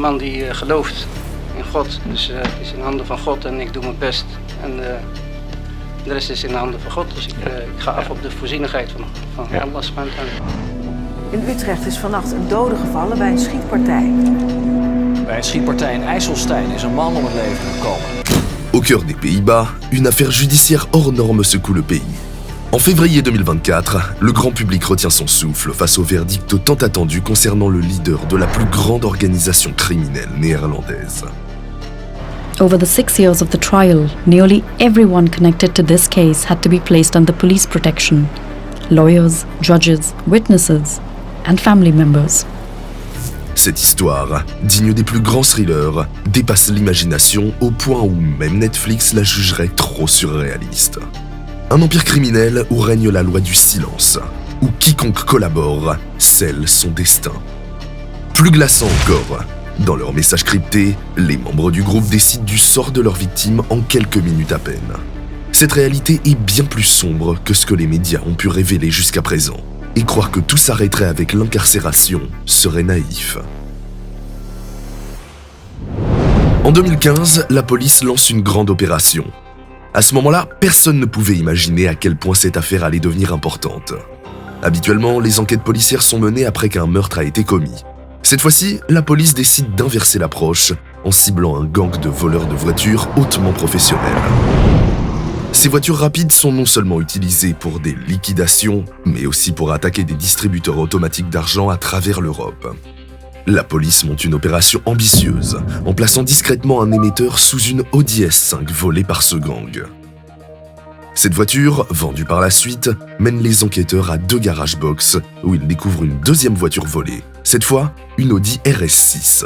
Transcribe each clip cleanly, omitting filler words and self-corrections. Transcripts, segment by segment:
man die gelooft in God. Dus het is in handen van God en ik doe mijn best. En de rest is in de handen van God. Dus ik ga af op de voorzienigheid van Allah subhanahu wa ta'ala. In Utrecht is vannacht een dode gevallen bij een schietpartij. Bij een schietpartij in IJsselstein is een man om het leven gekomen. Au cœur des Pays-Bas, une affaire judiciaire hors norme secoue le pays. En février 2024, le grand public retient son souffle face au verdict tant attendu concernant le leader de la plus grande organisation criminelle néerlandaise. Over the 6 years of the trial, nearly everyone connected to this case had to be placed under police protection. Lawyers, judges, witnesses, and family members. Cette histoire, digne des plus grands thrillers, dépasse l'imagination au point où même Netflix la jugerait trop surréaliste. Un empire criminel où règne la loi du silence, où quiconque collabore scelle son destin. Plus glaçant encore, dans leurs messages cryptés, les membres du groupe décident du sort de leurs victimes en quelques minutes à peine. Cette réalité est bien plus sombre que ce que les médias ont pu révéler jusqu'à présent. Et croire que tout s'arrêterait avec l'incarcération serait naïf. En 2015, la police lance une grande opération. À ce moment-là, personne ne pouvait imaginer à quel point cette affaire allait devenir importante. Habituellement, les enquêtes policières sont menées après qu'un meurtre a été commis. Cette fois-ci, la police décide d'inverser l'approche en ciblant un gang de voleurs de voitures hautement professionnels. Ces voitures rapides sont non seulement utilisées pour des liquidations, mais aussi pour attaquer des distributeurs automatiques d'argent à travers l'Europe. La police monte une opération ambitieuse, en plaçant discrètement un émetteur sous une Audi S5 volée par ce gang. Cette voiture, vendue par la suite, mène les enquêteurs à 2 garage box où ils découvrent une deuxième voiture volée, cette fois une Audi RS6.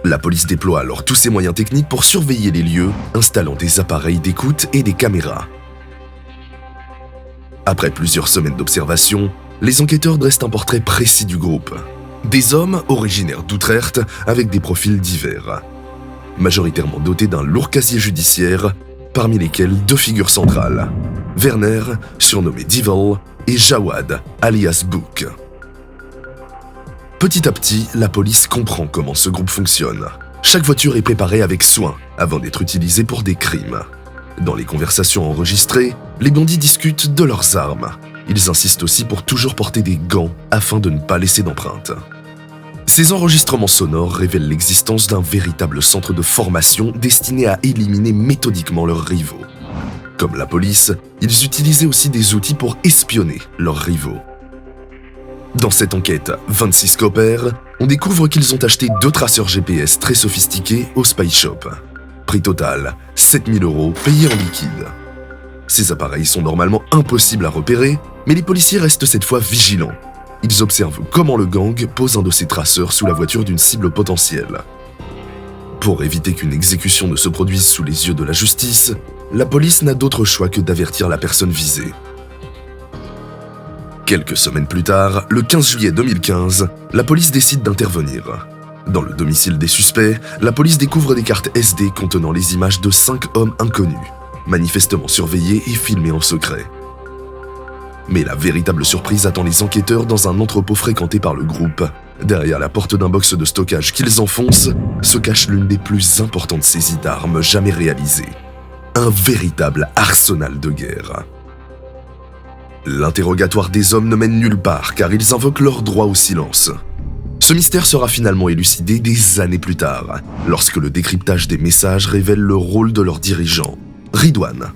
La police déploie alors tous ses moyens techniques pour surveiller les lieux, installant des appareils d'écoute et des caméras. Après plusieurs semaines d'observation, les enquêteurs dressent un portrait précis du groupe. Des hommes originaires d'Utrecht avec des profils divers, majoritairement dotés d'un lourd casier judiciaire, parmi lesquels 2 figures centrales, Werner, surnommé Devil, et Jawad, alias Book. Petit à petit, la police comprend comment ce groupe fonctionne. Chaque voiture est préparée avec soin avant d'être utilisée pour des crimes. Dans les conversations enregistrées, les bandits discutent de leurs armes. Ils insistent aussi pour toujours porter des gants afin de ne pas laisser d'empreintes. Ces enregistrements sonores révèlent l'existence d'un véritable centre de formation destiné à éliminer méthodiquement leurs rivaux. Comme la police, ils utilisaient aussi des outils pour espionner leurs rivaux. Dans cette enquête 26 coopère, on découvre qu'ils ont acheté 2 traceurs GPS très sophistiqués au Spy Shop. Prix total, 7 000 € payés en liquide. Ces appareils sont normalement impossibles à repérer, mais les policiers restent cette fois vigilants. Ils observent comment le gang pose un de ces traceurs sous la voiture d'une cible potentielle. Pour éviter qu'une exécution ne se produise sous les yeux de la justice, la police n'a d'autre choix que d'avertir la personne visée. Quelques semaines plus tard, le 15 juillet 2015, la police décide d'intervenir. Dans le domicile des suspects, la police découvre des cartes SD contenant les images de 5 hommes inconnus, manifestement surveillés et filmés en secret. Mais la véritable surprise attend les enquêteurs dans un entrepôt fréquenté par le groupe. Derrière la porte d'un box de stockage qu'ils enfoncent, se cache l'une des plus importantes saisies d'armes jamais réalisées. Un véritable arsenal de guerre. L'interrogatoire des hommes ne mène nulle part car ils invoquent leur droit au silence. Ce mystère sera finalement élucidé des années plus tard, lorsque le décryptage des messages révèle le rôle de leur dirigeant, Ridwan.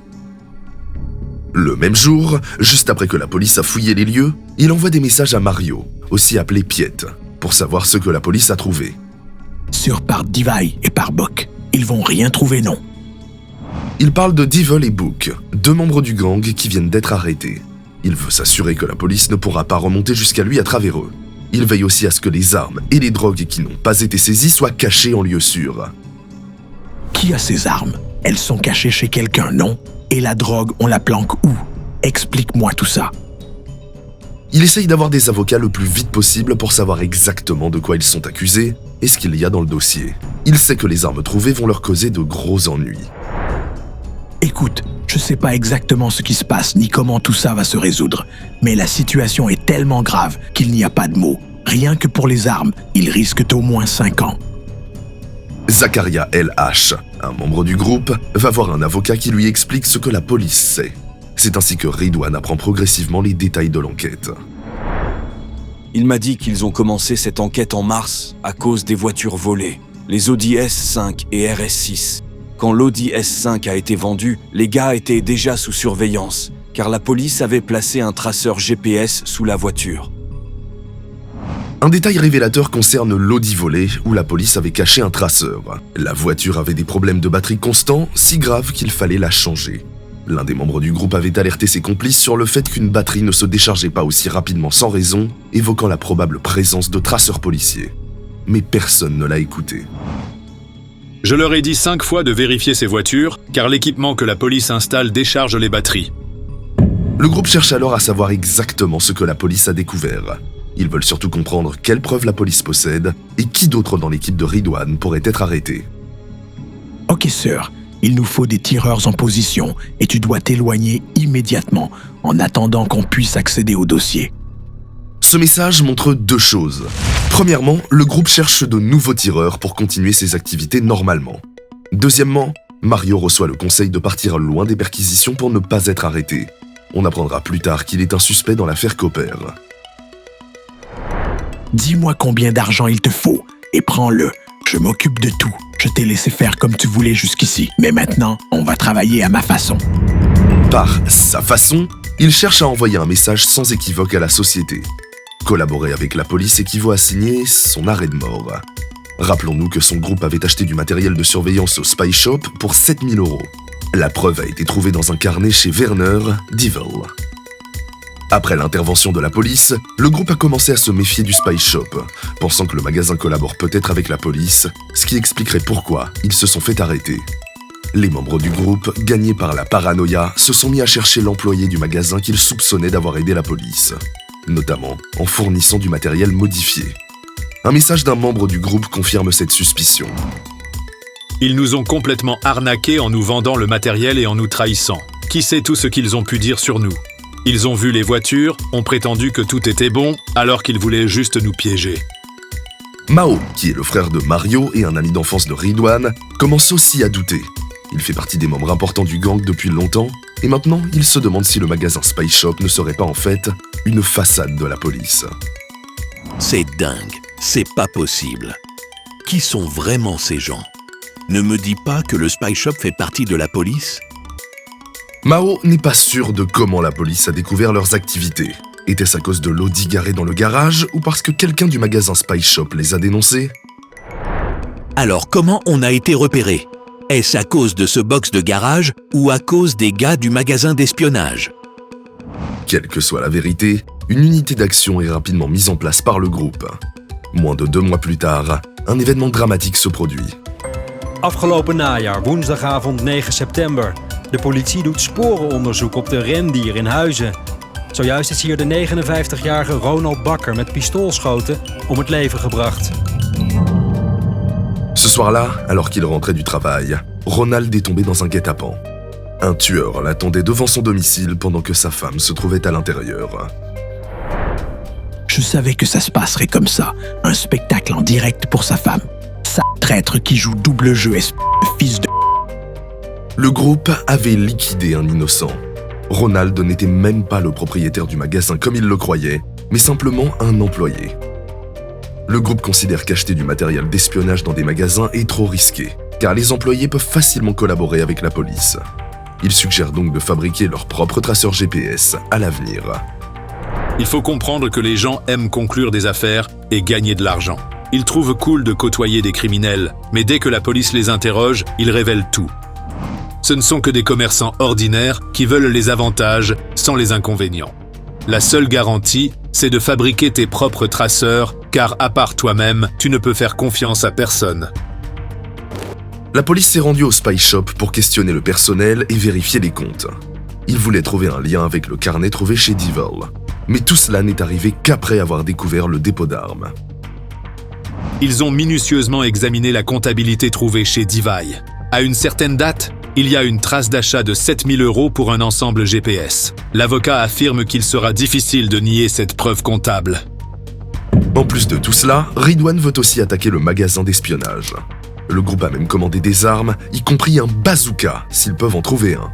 Le même jour, juste après que la police a fouillé les lieux, il envoie des messages à Mario, aussi appelé Piet, pour savoir ce que la police a trouvé. Sur par Divai et par Bock, ils vont rien trouver, non. Il parle de Devil et Book, 2 membres du gang qui viennent d'être arrêtés. Il veut s'assurer que la police ne pourra pas remonter jusqu'à lui à travers eux. Il veille aussi à ce que les armes et les drogues qui n'ont pas été saisies soient cachées en lieu sûr. Qui a ces armes? Elles sont cachées chez quelqu'un, non? Et la drogue, on la planque où? Explique-moi tout ça. Il essaye d'avoir des avocats le plus vite possible pour savoir exactement de quoi ils sont accusés et ce qu'il y a dans le dossier. Il sait que les armes trouvées vont leur causer de gros ennuis. Écoute, je sais pas exactement ce qui se passe ni comment tout ça va se résoudre, mais la situation est tellement grave qu'il n'y a pas de mots. Rien que pour les armes, ils risquent au moins 5 ans. Zakaria LH, un membre du groupe, va voir un avocat qui lui explique ce que la police sait. C'est ainsi que Ridwan apprend progressivement les détails de l'enquête. Il m'a dit qu'ils ont commencé cette enquête en mars à cause des voitures volées, les Audi S5 et RS6. Quand l'Audi S5 a été vendu, les gars étaient déjà sous surveillance, car la police avait placé un traceur GPS sous la voiture. Un détail révélateur concerne l'Audi volé, où la police avait caché un traceur. La voiture avait des problèmes de batterie constants, si graves qu'il fallait la changer. L'un des membres du groupe avait alerté ses complices sur le fait qu'une batterie ne se déchargeait pas aussi rapidement sans raison, évoquant la probable présence de traceurs policiers. Mais personne ne l'a écouté. Je leur ai dit 5 fois de vérifier ces voitures, car l'équipement que la police installe décharge les batteries. Le groupe cherche alors à savoir exactement ce que la police a découvert. Ils veulent surtout comprendre quelles preuves la police possède et qui d'autre dans l'équipe de Ridwan pourrait être arrêté. Ok, sœur, il nous faut des tireurs en position et tu dois t'éloigner immédiatement en attendant qu'on puisse accéder au dossier. Ce message montre deux choses. Premièrement, le groupe cherche de nouveaux tireurs pour continuer ses activités normalement. Deuxièmement, Mario reçoit le conseil de partir loin des perquisitions pour ne pas être arrêté. On apprendra plus tard qu'il est un suspect dans l'affaire Cooper. Dis-moi combien d'argent il te faut et prends-le. Je m'occupe de tout. Je t'ai laissé faire comme tu voulais jusqu'ici. Mais maintenant, on va travailler à ma façon. Par sa façon, il cherche à envoyer un message sans équivoque à la société. Collaborer avec la police équivaut à signer son arrêt de mort. Rappelons-nous que son groupe avait acheté du matériel de surveillance au Spy Shop pour 7 000 €. La preuve a été trouvée dans un carnet chez Werner Devil. Après l'intervention de la police, le groupe a commencé à se méfier du Spy Shop, pensant que le magasin collabore peut-être avec la police, ce qui expliquerait pourquoi ils se sont fait arrêter. Les membres du groupe, gagnés par la paranoïa, se sont mis à chercher l'employé du magasin qu'ils soupçonnaient d'avoir aidé la police, notamment en fournissant du matériel modifié. Un message d'un membre du groupe confirme cette suspicion. Ils nous ont complètement arnaqués en nous vendant le matériel et en nous trahissant. Qui sait tout ce qu'ils ont pu dire sur nous? Ils ont vu les voitures, ont prétendu que tout était bon, alors qu'ils voulaient juste nous piéger. Mao, qui est le frère de Mario et un ami d'enfance de Ridwan, commence aussi à douter. Il fait partie des membres importants du gang depuis longtemps, et maintenant il se demande si le magasin Spy Shop ne serait pas en fait une façade de la police. C'est dingue, c'est pas possible. Qui sont vraiment ces gens? Ne me dis pas que le Spy Shop fait partie de la police? Mao n'est pas sûr de comment la police a découvert leurs activités. Était-ce à cause de l'Audi garé dans le garage ou parce que quelqu'un du magasin Spy Shop les a dénoncés? Alors comment on a été repéré? Est-ce à cause de ce box de garage ou à cause des gars du magasin d'espionnage? Quelle que soit la vérité, une unité d'action est rapidement mise en place par le groupe. Moins de 2 mois plus tard, un événement dramatique se produit. Afgelopen najaar, woensdagavond 9 september. De politie doet sporenonderzoek op de rendier in Huizen. Zojuist is hier de 59-jarige Ronald Bakker met pistoolschoten om het leven gebracht. Ce soir-là, alors qu'il rentrait du travail, Ronald est tombé dans un guet-apens. Un tueur l'attendait devant son domicile pendant que sa femme se trouvait à l'intérieur. Je savais que ça se passerait comme ça. Un spectacle en direct pour sa femme. Ça traître qui joue double jeu, fils de... Le groupe avait liquidé un innocent. Ronald n'était même pas le propriétaire du magasin comme il le croyait, mais simplement un employé. Le groupe considère qu'acheter du matériel d'espionnage dans des magasins est trop risqué, car les employés peuvent facilement collaborer avec la police. Il suggère donc de fabriquer leur propre traceur GPS à l'avenir. Il faut comprendre que les gens aiment conclure des affaires et gagner de l'argent. Ils trouvent cool de côtoyer des criminels, mais dès que la police les interroge, ils révèlent tout. Ce ne sont que des commerçants ordinaires qui veulent les avantages sans les inconvénients. La seule garantie, c'est de fabriquer tes propres traceurs, car à part toi-même, tu ne peux faire confiance à personne. La police s'est rendue au Spy Shop pour questionner le personnel et vérifier les comptes. Ils voulaient trouver un lien avec le carnet trouvé chez Devil. Mais tout cela n'est arrivé qu'après avoir découvert le dépôt d'armes. Ils ont minutieusement examiné la comptabilité trouvée chez Divai. À une certaine date, il y a une trace d'achat de 7 000 € pour un ensemble GPS. L'avocat affirme qu'il sera difficile de nier cette preuve comptable. En plus de tout cela, Ridwan veut aussi attaquer le magasin d'espionnage. Le groupe a même commandé des armes, y compris un bazooka, s'ils peuvent en trouver un.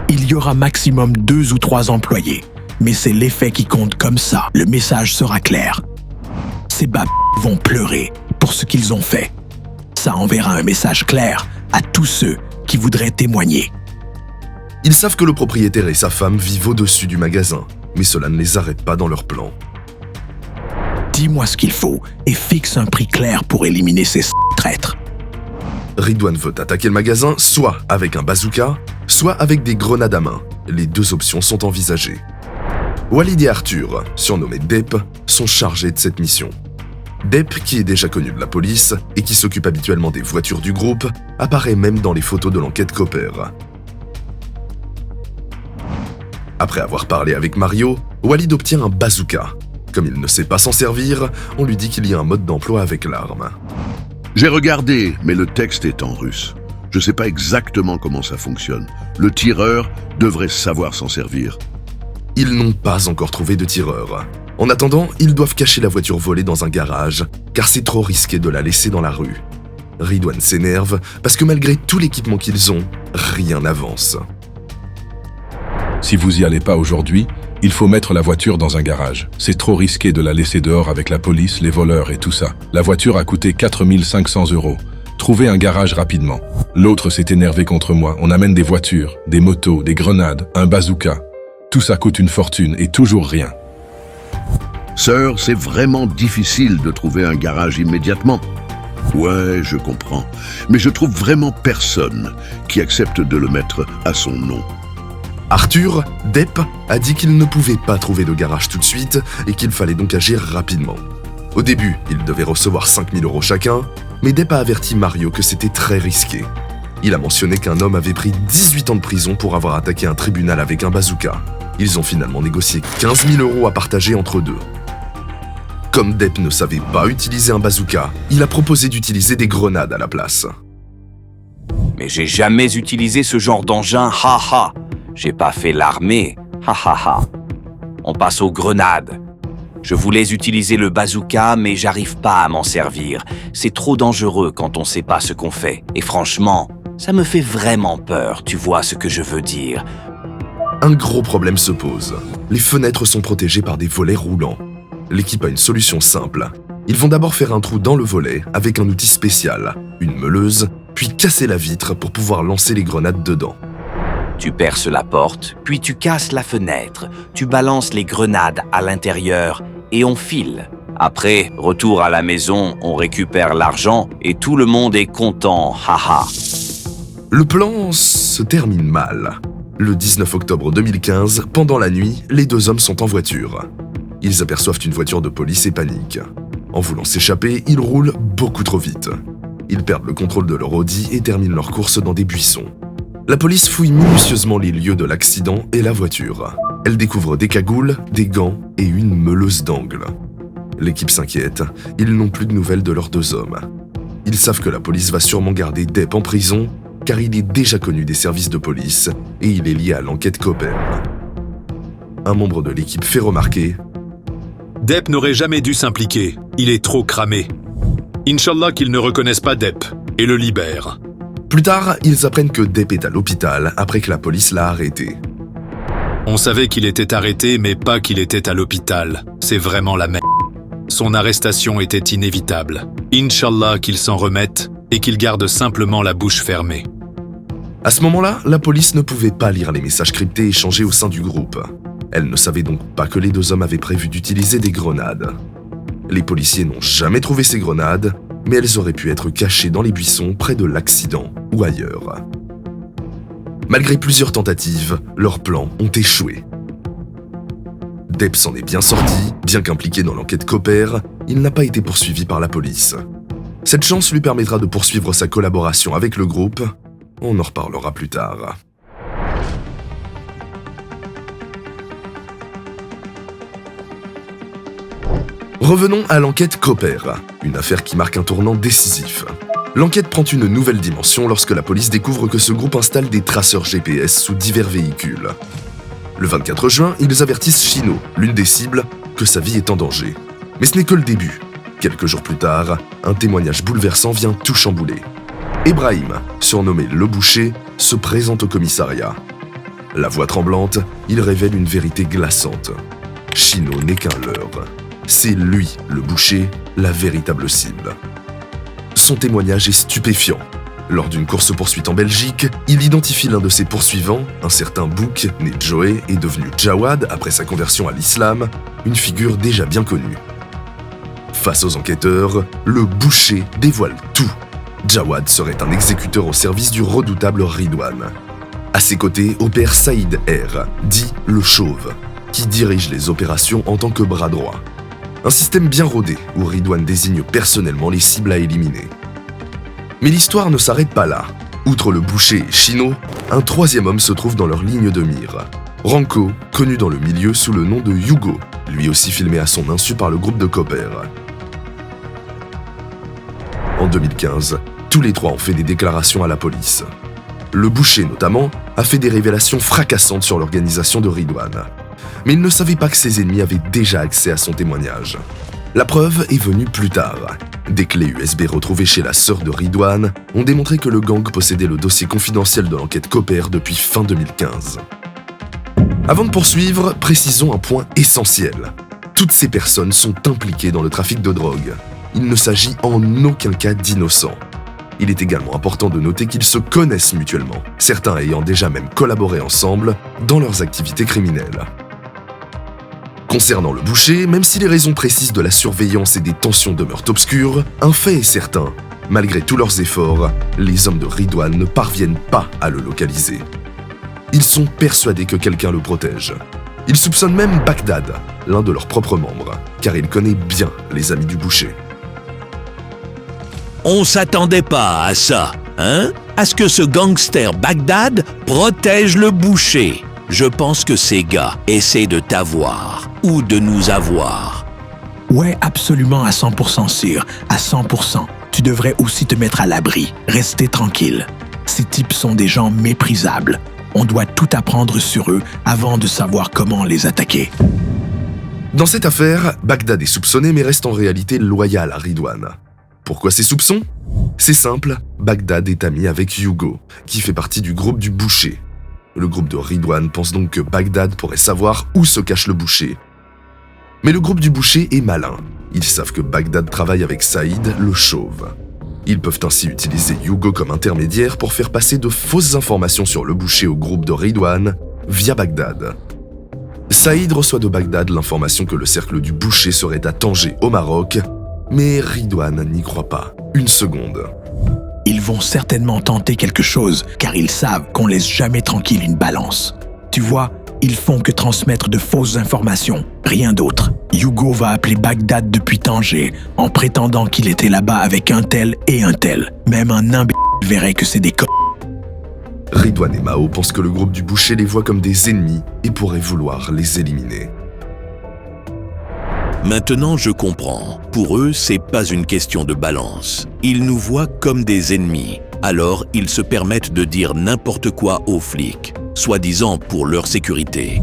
Il y aura maximum 2 ou 3 employés, mais c'est l'effet qui compte comme ça. Le message sera clair. Ces babs vont pleurer pour ce qu'ils ont fait. Ça enverra un message clair à tous ceux qui voudraient témoigner. Ils savent que le propriétaire et sa femme vivent au-dessus du magasin, mais cela ne les arrête pas dans leur plan. Dis-moi ce qu'il faut et fixe un prix clair pour éliminer ces traîtres. Ridwan veut attaquer le magasin soit avec un bazooka, soit avec des grenades à main. Les 2 options sont envisagées. Walid et Arthur, surnommés Depp, sont chargés de cette mission. Depp, qui est déjà connu de la police et qui s'occupe habituellement des voitures du groupe, apparaît même dans les photos de l'enquête Cooper. Après avoir parlé avec Mario, Walid obtient un bazooka. Comme il ne sait pas s'en servir, on lui dit qu'il y a un mode d'emploi avec l'arme. J'ai regardé, mais le texte est en russe. Je sais pas exactement comment ça fonctionne. Le tireur devrait savoir s'en servir. Ils n'ont pas encore trouvé de tireur. En attendant, ils doivent cacher la voiture volée dans un garage, car c'est trop risqué de la laisser dans la rue. Ridwan s'énerve parce que malgré tout l'équipement qu'ils ont, rien n'avance. Si vous y allez pas aujourd'hui, il faut mettre la voiture dans un garage. C'est trop risqué de la laisser dehors avec la police, les voleurs et tout ça. La voiture a coûté 4 500 €. Trouvez un garage rapidement. L'autre s'est énervé contre moi. On amène des voitures, des motos, des grenades, un bazooka. Tout ça coûte une fortune et toujours rien. Sœur, c'est vraiment difficile de trouver un garage immédiatement. Ouais, je comprends. Mais je trouve vraiment personne qui accepte de le mettre à son nom. Arthur, Depp, a dit qu'il ne pouvait pas trouver de garage tout de suite et qu'il fallait donc agir rapidement. Au début, ils devaient recevoir 5 000 € chacun, mais Depp a averti Mario que c'était très risqué. Il a mentionné qu'un homme avait pris 18 ans de prison pour avoir attaqué un tribunal avec un bazooka. Ils ont finalement négocié 15 000 € à partager entre deux. Comme Depp ne savait pas utiliser un bazooka, il a proposé d'utiliser des grenades à la place. Mais j'ai jamais utilisé ce genre d'engin, haha. J'ai pas fait l'armée, hahaha. On passe aux grenades. Je voulais utiliser le bazooka, mais j'arrive pas à m'en servir. C'est trop dangereux quand on sait pas ce qu'on fait. Et franchement, ça me fait vraiment peur, tu vois ce que je veux dire. Un gros problème se pose. Les fenêtres sont protégées par des volets roulants. L'équipe a une solution simple. Ils vont d'abord faire un trou dans le volet avec un outil spécial, une meuleuse, puis casser la vitre pour pouvoir lancer les grenades dedans. Tu perces la porte, puis tu casses la fenêtre. Tu balances les grenades à l'intérieur et on file. Après, retour à la maison, on récupère l'argent et tout le monde est content, haha. Le plan se termine mal. Le 19 octobre 2015, pendant la nuit, les 2 hommes sont en voiture. Ils aperçoivent une voiture de police et paniquent. En voulant s'échapper, ils roulent beaucoup trop vite. Ils perdent le contrôle de leur Audi et terminent leur course dans des buissons. La police fouille minutieusement les lieux de l'accident et la voiture. Elle découvre des cagoules, des gants et une meuleuse d'angles. L'équipe s'inquiète, ils n'ont plus de nouvelles de leurs 2 hommes. Ils savent que la police va sûrement garder Depp en prison, car il est déjà connu des services de police et il est lié à l'enquête Cooper. Un membre de l'équipe fait remarquer: Depp n'aurait jamais dû s'impliquer, il est trop cramé. Inch'Allah qu'ils ne reconnaissent pas Depp et le libèrent. Plus tard, ils apprennent que Depp est à l'hôpital après que la police l'a arrêté. On savait qu'il était arrêté, mais pas qu'il était à l'hôpital. C'est vraiment la merde. Son arrestation était inévitable. Inch'Allah qu'il s'en remette et qu'il garde simplement la bouche fermée. À ce moment-là, la police ne pouvait pas lire les messages cryptés échangés au sein du groupe. Elle ne savait donc pas que les 2 hommes avaient prévu d'utiliser des grenades. Les policiers n'ont jamais trouvé ces grenades, mais elles auraient pu être cachées dans les buissons près de l'accident ou ailleurs. Malgré plusieurs tentatives, leurs plans ont échoué. Depp s'en est bien sorti, bien qu'impliqué dans l'enquête Cooper, il n'a pas été poursuivi par la police. Cette chance lui permettra de poursuivre sa collaboration avec le groupe. On en reparlera plus tard. Revenons à l'enquête Cooper, une affaire qui marque un tournant décisif. L'enquête prend une nouvelle dimension lorsque la police découvre que ce groupe installe des traceurs GPS sous divers véhicules. Le 24 juin, ils avertissent Chino, l'une des cibles, que sa vie est en danger. Mais ce n'est que le début, Quelques jours plus tard, un témoignage bouleversant vient tout chambouler. Ibrahim, surnommé le boucher, se présente au commissariat. La voix tremblante, il révèle une vérité glaçante. Chino n'est qu'un leurre. C'est lui, le boucher, la véritable cible. Son témoignage est stupéfiant. Lors d'une course-poursuite en Belgique, il identifie l'un de ses poursuivants, un certain Bouk, né Joey et devenu Jawad après sa conversion à l'islam, une figure déjà bien connue. Face aux enquêteurs, le boucher dévoile tout. Jawad serait un exécuteur au service du redoutable Ridwan. À ses côtés opère Saïd R, dit le Chauve, qui dirige les opérations en tant que bras droit. Un système bien rodé où Ridwan désigne personnellement les cibles à éliminer. Mais l'histoire ne s'arrête pas là. Outre le boucher et Chino, un troisième homme se trouve dans leur ligne de mire. Ranko, connu dans le milieu sous le nom de Hugo, lui aussi filmé à son insu par le groupe de Koper. En 2015, tous les trois ont fait des déclarations à la police. Le boucher, notamment, a fait des révélations fracassantes sur l'organisation de Ridwan. Mais il ne savait pas que ses ennemis avaient déjà accès à son témoignage. La preuve est venue plus tard. Des clés USB retrouvées chez la sœur de Ridwan ont démontré que le gang possédait le dossier confidentiel de l'enquête Koper depuis fin 2015. Avant de poursuivre, précisons un point essentiel. Toutes ces personnes sont impliquées dans le trafic de drogue. Il ne s'agit en aucun cas d'innocents. Il est également important de noter qu'ils se connaissent mutuellement, certains ayant déjà même collaboré ensemble dans leurs activités criminelles. Concernant le boucher, même si les raisons précises de la surveillance et des tensions demeurent obscures, un fait est certain. Malgré tous leurs efforts, les hommes de Ridwan ne parviennent pas à le localiser. Ils sont persuadés que quelqu'un le protège. Ils soupçonnent même Bagdad, l'un de leurs propres membres, car il connaît bien les amis du boucher. On s'attendait pas à ça, hein? À ce que ce gangster Bagdad protège le boucher. Je pense que ces gars essaient de t'avoir ou de nous avoir. Ouais, absolument à 100% sûr, à 100%. Tu devrais aussi te mettre à l'abri, rester tranquille. Ces types sont des gens méprisables. On doit tout apprendre sur eux avant de savoir comment les attaquer. Dans cette affaire, Bagdad est soupçonné mais reste en réalité loyal à Ridwan. Pourquoi ces soupçons? C'est simple, Bagdad est ami avec Hugo, qui fait partie du groupe du boucher. Le groupe de Ridwan pense donc que Bagdad pourrait savoir où se cache le boucher. Mais le groupe du boucher est malin. Ils savent que Bagdad travaille avec Saïd, le Chauve. Ils peuvent ainsi utiliser Hugo comme intermédiaire pour faire passer de fausses informations sur le boucher au groupe de Ridwan via Bagdad. Saïd reçoit de Bagdad l'information que le cercle du boucher serait à Tanger au Maroc, mais Ridwan n'y croit pas une seconde. Ils vont certainement tenter quelque chose, car ils savent qu'on laisse jamais tranquille une balance. Tu vois, ils font que transmettre de fausses informations, rien d'autre. Hugo va appeler Bagdad depuis Tanger, en prétendant qu'il était là-bas avec un tel et un tel. Même un imbécile verrait que c'est des Ridwan et Mao pensent que le groupe du boucher les voit comme des ennemis et pourrait vouloir les éliminer. Maintenant, je comprends. Pour eux, c'est pas une question de balance. Ils nous voient comme des ennemis. Alors, ils se permettent de dire n'importe quoi aux flics, soi-disant pour leur sécurité.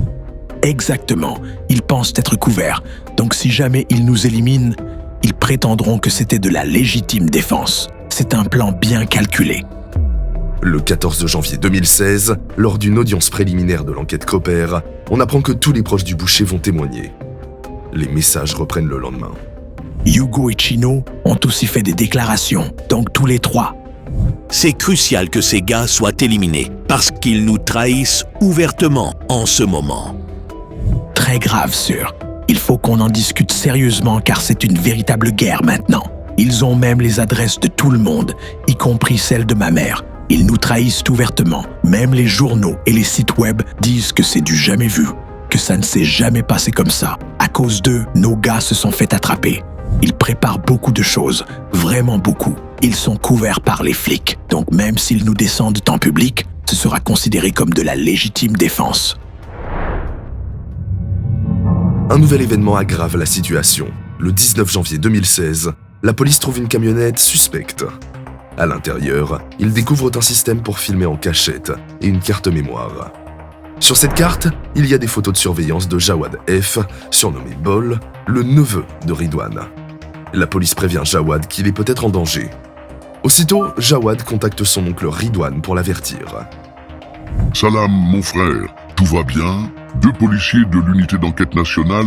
Exactement. Ils pensent être couverts. Donc si jamais ils nous éliminent, ils prétendront que c'était de la légitime défense. C'est un plan bien calculé. Le 14 janvier 2016, lors d'une audience préliminaire de l'enquête Koper, on apprend que tous les proches du boucher vont témoigner. Les messages reprennent le lendemain. Hugo et Chino ont aussi fait des déclarations, donc tous les trois. C'est crucial que ces gars soient éliminés, parce qu'ils nous trahissent ouvertement en ce moment. Très grave, sûr. Il faut qu'on en discute sérieusement car c'est une véritable guerre maintenant. Ils ont même les adresses de tout le monde, y compris celle de ma mère. Ils nous trahissent ouvertement. Même les journaux et les sites web disent que c'est du jamais vu, que ça ne s'est jamais passé comme ça. À cause d'eux, nos gars se sont fait attraper. Ils préparent beaucoup de choses, vraiment beaucoup. Ils sont couverts par les flics, donc même s'ils nous descendent en public, ce sera considéré comme de la légitime défense. Un nouvel événement aggrave la situation. Le 19 janvier 2016, la police trouve une camionnette suspecte. À l'intérieur, ils découvrent un système pour filmer en cachette et une carte mémoire. Sur cette carte, il y a des photos de surveillance de Jawad F, surnommé Bol, le neveu de Ridwan. La police prévient Jawad qu'il est peut-être en danger. Aussitôt, Jawad contacte son oncle Ridwan pour l'avertir. Salam, mon frère, tout va bien? 2 policiers de l'unité d'enquête nationale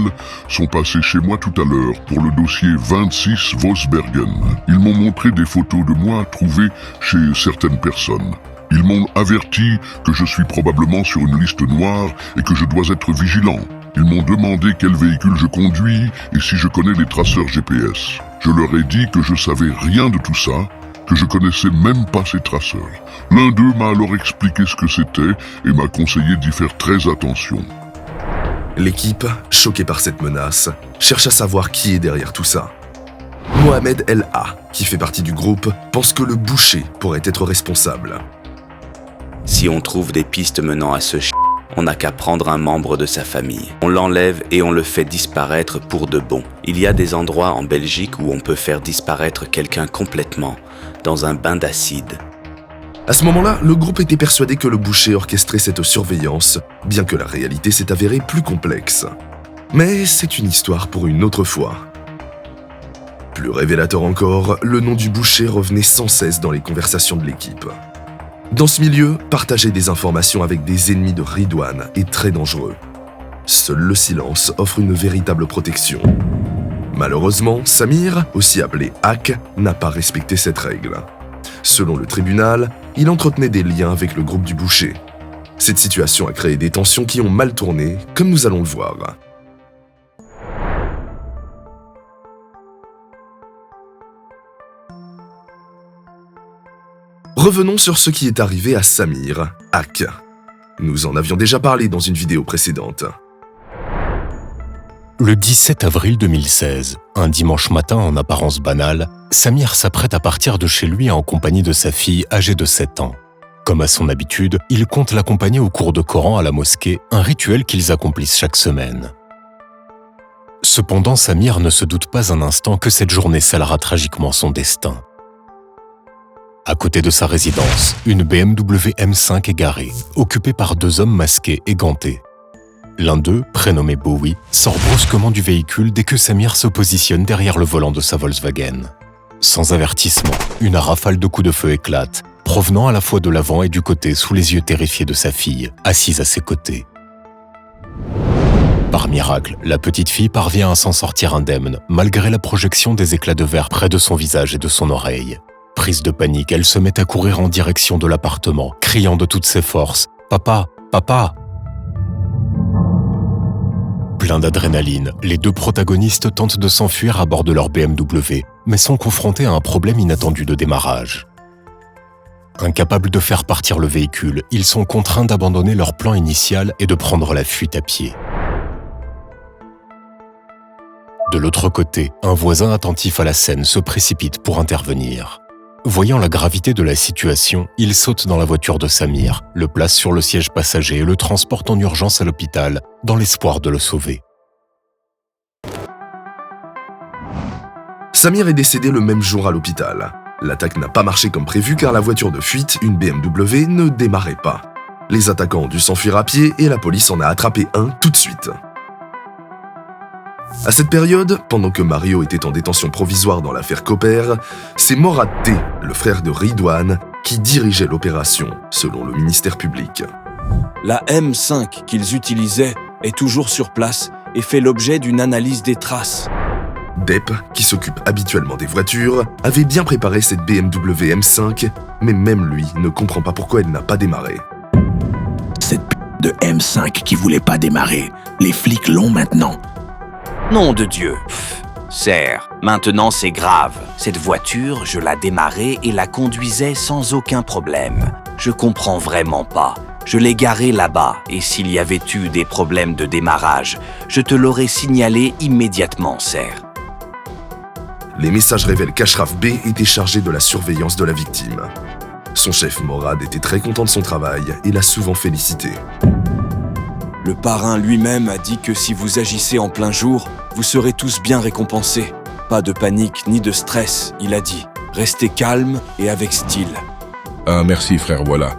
sont passés chez moi tout à l'heure pour le dossier 26 Vosbergen. Ils m'ont montré des photos de moi trouvées chez certaines personnes. Ils m'ont averti que je suis probablement sur une liste noire et que je dois être vigilant. Ils m'ont demandé quel véhicule je conduis et si je connais les traceurs GPS. Je leur ai dit que je savais rien de tout ça, que je connaissais même pas ces traceurs. L'un d'eux m'a alors expliqué ce que c'était et m'a conseillé d'y faire très attention. L'équipe, choquée par cette menace, cherche à savoir qui est derrière tout ça. Mohamed El A, qui fait partie du groupe, pense que le boucher pourrait être responsable. Si on trouve des pistes menant à ce on n'a qu'à prendre un membre de sa famille. On l'enlève et on le fait disparaître pour de bon. Il y a des endroits en Belgique où on peut faire disparaître quelqu'un complètement, dans un bain d'acide. À ce moment-là, le groupe était persuadé que le boucher orchestrait cette surveillance, bien que la réalité s'est avérée plus complexe. Mais c'est une histoire pour une autre fois. Plus révélateur encore, le nom du boucher revenait sans cesse dans les conversations de l'équipe. Dans ce milieu, partager des informations avec des ennemis de Ridwan est très dangereux. Seul le silence offre une véritable protection. Malheureusement, Samir, aussi appelé Hak, n'a pas respecté cette règle. Selon le tribunal, il entretenait des liens avec le groupe du boucher. Cette situation a créé des tensions qui ont mal tourné, comme nous allons le voir. Revenons sur ce qui est arrivé à Samir, Hak. Nous en avions déjà parlé dans une vidéo précédente. Le 17 avril 2016, un dimanche matin en apparence banal, Samir s'apprête à partir de chez lui en compagnie de sa fille âgée de 7 ans. Comme à son habitude, il compte l'accompagner au cours de Coran à la mosquée, un rituel qu'ils accomplissent chaque semaine. Cependant, Samir ne se doute pas un instant que cette journée scellera tragiquement son destin. À côté de sa résidence, une BMW M5 est garée, occupée par 2 hommes masqués et gantés. L'un d'eux, prénommé Bowie, sort brusquement du véhicule dès que Samir se positionne derrière le volant de sa Volkswagen. Sans avertissement, une rafale de coups de feu éclate, provenant à la fois de l'avant et du côté sous les yeux terrifiés de sa fille, assise à ses côtés. Par miracle, la petite fille parvient à s'en sortir indemne, malgré la projection des éclats de verre près de son visage et de son oreille. Prise de panique, elle se met à courir en direction de l'appartement, criant de toutes ses forces « Papa, papa !» Plein d'adrénaline, les 2 protagonistes tentent de s'enfuir à bord de leur BMW, mais sont confrontés à un problème inattendu de démarrage. Incapables de faire partir le véhicule, ils sont contraints d'abandonner leur plan initial et de prendre la fuite à pied. De l'autre côté, un voisin attentif à la scène se précipite pour intervenir. Voyant la gravité de la situation, il saute dans la voiture de Samir, le place sur le siège passager et le transporte en urgence à l'hôpital, dans l'espoir de le sauver. Samir est décédé le même jour à l'hôpital. L'attaque n'a pas marché comme prévu car la voiture de fuite, une BMW, ne démarrait pas. Les attaquants ont dû s'enfuir à pied et la police en a attrapé un tout de suite. À cette période, pendant que Mario était en détention provisoire dans l'affaire Copper, c'est Morad T, le frère de Ridwan, qui dirigeait l'opération, selon le ministère public. La M5 qu'ils utilisaient est toujours sur place et fait l'objet d'une analyse des traces. Depp, qui s'occupe habituellement des voitures, avait bien préparé cette BMW M5, mais même lui ne comprend pas pourquoi elle n'a pas démarré. Cette p*** de M5 qui voulait pas démarrer, les flics l'ont maintenant. Nom de Dieu. Serre, maintenant c'est grave. Cette voiture, je la démarrais et la conduisais sans aucun problème. Je comprends vraiment pas. Je l'ai garée là-bas et s'il y avait eu des problèmes de démarrage, je te l'aurais signalé immédiatement, Serre. Les messages révèlent qu'Ashraf B était chargé de la surveillance de la victime. Son chef Morad était très content de son travail et l'a souvent félicité. Le parrain lui-même a dit que si vous agissez en plein jour, vous serez tous bien récompensés. Pas de panique ni de stress, il a dit. Restez calme et avec style. Ah merci frère, voilà.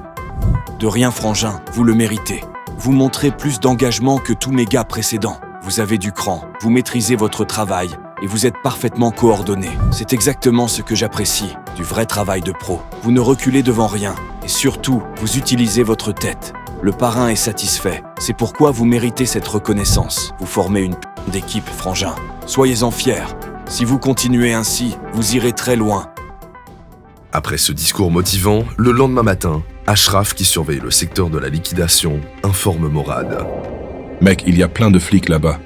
De rien frangin, vous le méritez. Vous montrez plus d'engagement que tous mes gars précédents. Vous avez du cran, vous maîtrisez votre travail et vous êtes parfaitement coordonnés. C'est exactement ce que j'apprécie, du vrai travail de pro. Vous ne reculez devant rien, et surtout, vous utilisez votre tête. Le parrain est satisfait. C'est pourquoi vous méritez cette reconnaissance. Vous formez une d'équipe, frangin. Soyez-en fiers. Si vous continuez ainsi, vous irez très loin. Après ce discours motivant, le lendemain matin, Ashraf, qui surveille le secteur de la liquidation, informe Morad. Mec, il y a plein de flics là-bas.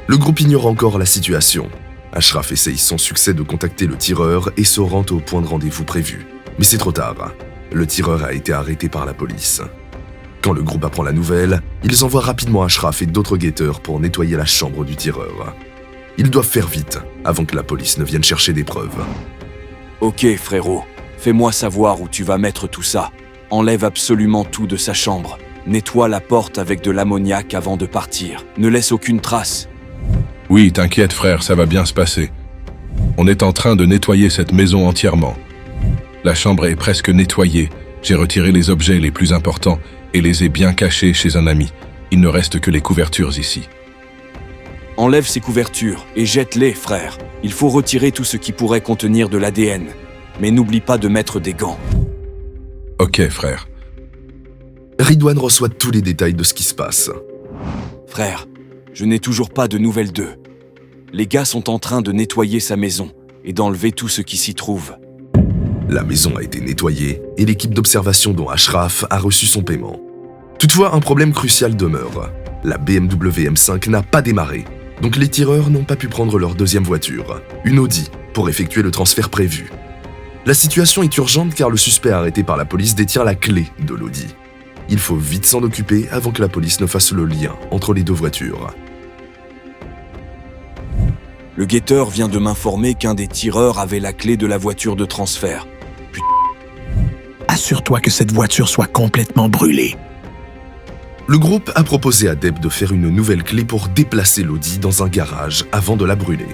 Le groupe ignore encore la situation. Ashraf essaye sans succès de contacter le tireur et se rend au point de rendez-vous prévu. Mais c'est trop tard. Le tireur a été arrêté par la police. Quand le groupe apprend la nouvelle, ils envoient rapidement Ashraf et d'autres guetteurs pour nettoyer la chambre du tireur. Ils doivent faire vite, avant que la police ne vienne chercher des preuves. Ok, frérot. Fais-moi savoir où tu vas mettre tout ça. Enlève absolument tout de sa chambre. Nettoie la porte avec de l'ammoniac avant de partir. Ne laisse aucune trace. Oui, t'inquiète frère, ça va bien se passer. On est en train de nettoyer cette maison entièrement. La chambre est presque nettoyée. J'ai retiré les objets les plus importants et les ai bien cachés chez un ami. Il ne reste que les couvertures ici. Enlève ces couvertures et jette-les, frère. Il faut retirer tout ce qui pourrait contenir de l'ADN. Mais n'oublie pas de mettre des gants. Ok, frère. Ridwan reçoit tous les détails de ce qui se passe. Frère, je n'ai toujours pas de nouvelles d'eux. Les gars sont en train de nettoyer sa maison et d'enlever tout ce qui s'y trouve. La maison a été nettoyée et l'équipe d'observation dont Ashraf a reçu son paiement. Toutefois, un problème crucial demeure. La BMW M5 n'a pas démarré, donc les tireurs n'ont pas pu prendre leur deuxième voiture, une Audi, pour effectuer le transfert prévu. La situation est urgente car le suspect arrêté par la police détient la clé de l'Audi. Il faut vite s'en occuper avant que la police ne fasse le lien entre les deux voitures. Le guetteur vient de m'informer qu'un des tireurs avait la clé de la voiture de transfert. Assure-toi que cette voiture soit complètement brûlée. Le groupe a proposé à Deb de faire une nouvelle clé pour déplacer l'Audi dans un garage avant de la brûler.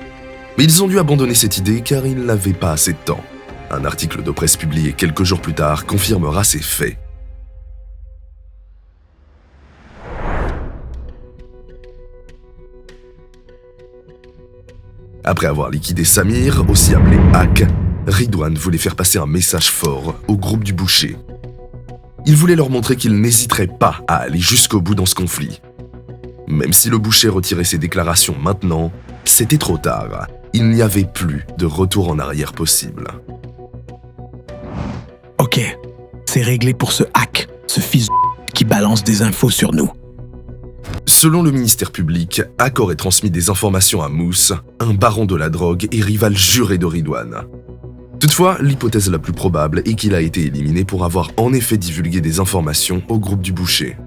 Mais ils ont dû abandonner cette idée car ils n'avaient pas assez de temps. Un article de presse publié quelques jours plus tard confirmera ces faits. Après avoir liquidé Samir, aussi appelé Hack, Ridwan voulait faire passer un message fort au groupe du boucher. Il voulait leur montrer qu'il n'hésiterait pas à aller jusqu'au bout dans ce conflit. Même si le boucher retirait ses déclarations maintenant, c'était trop tard. Il n'y avait plus de retour en arrière possible. Ok, c'est réglé pour ce Hack, ce fils qui balance des infos sur nous. Selon le ministère public, Hack aurait transmis des informations à Mousse, un baron de la drogue et rival juré de Ridwan. Toutefois, l'hypothèse la plus probable est qu'il a été éliminé pour avoir en effet divulgué des informations au groupe du boucher.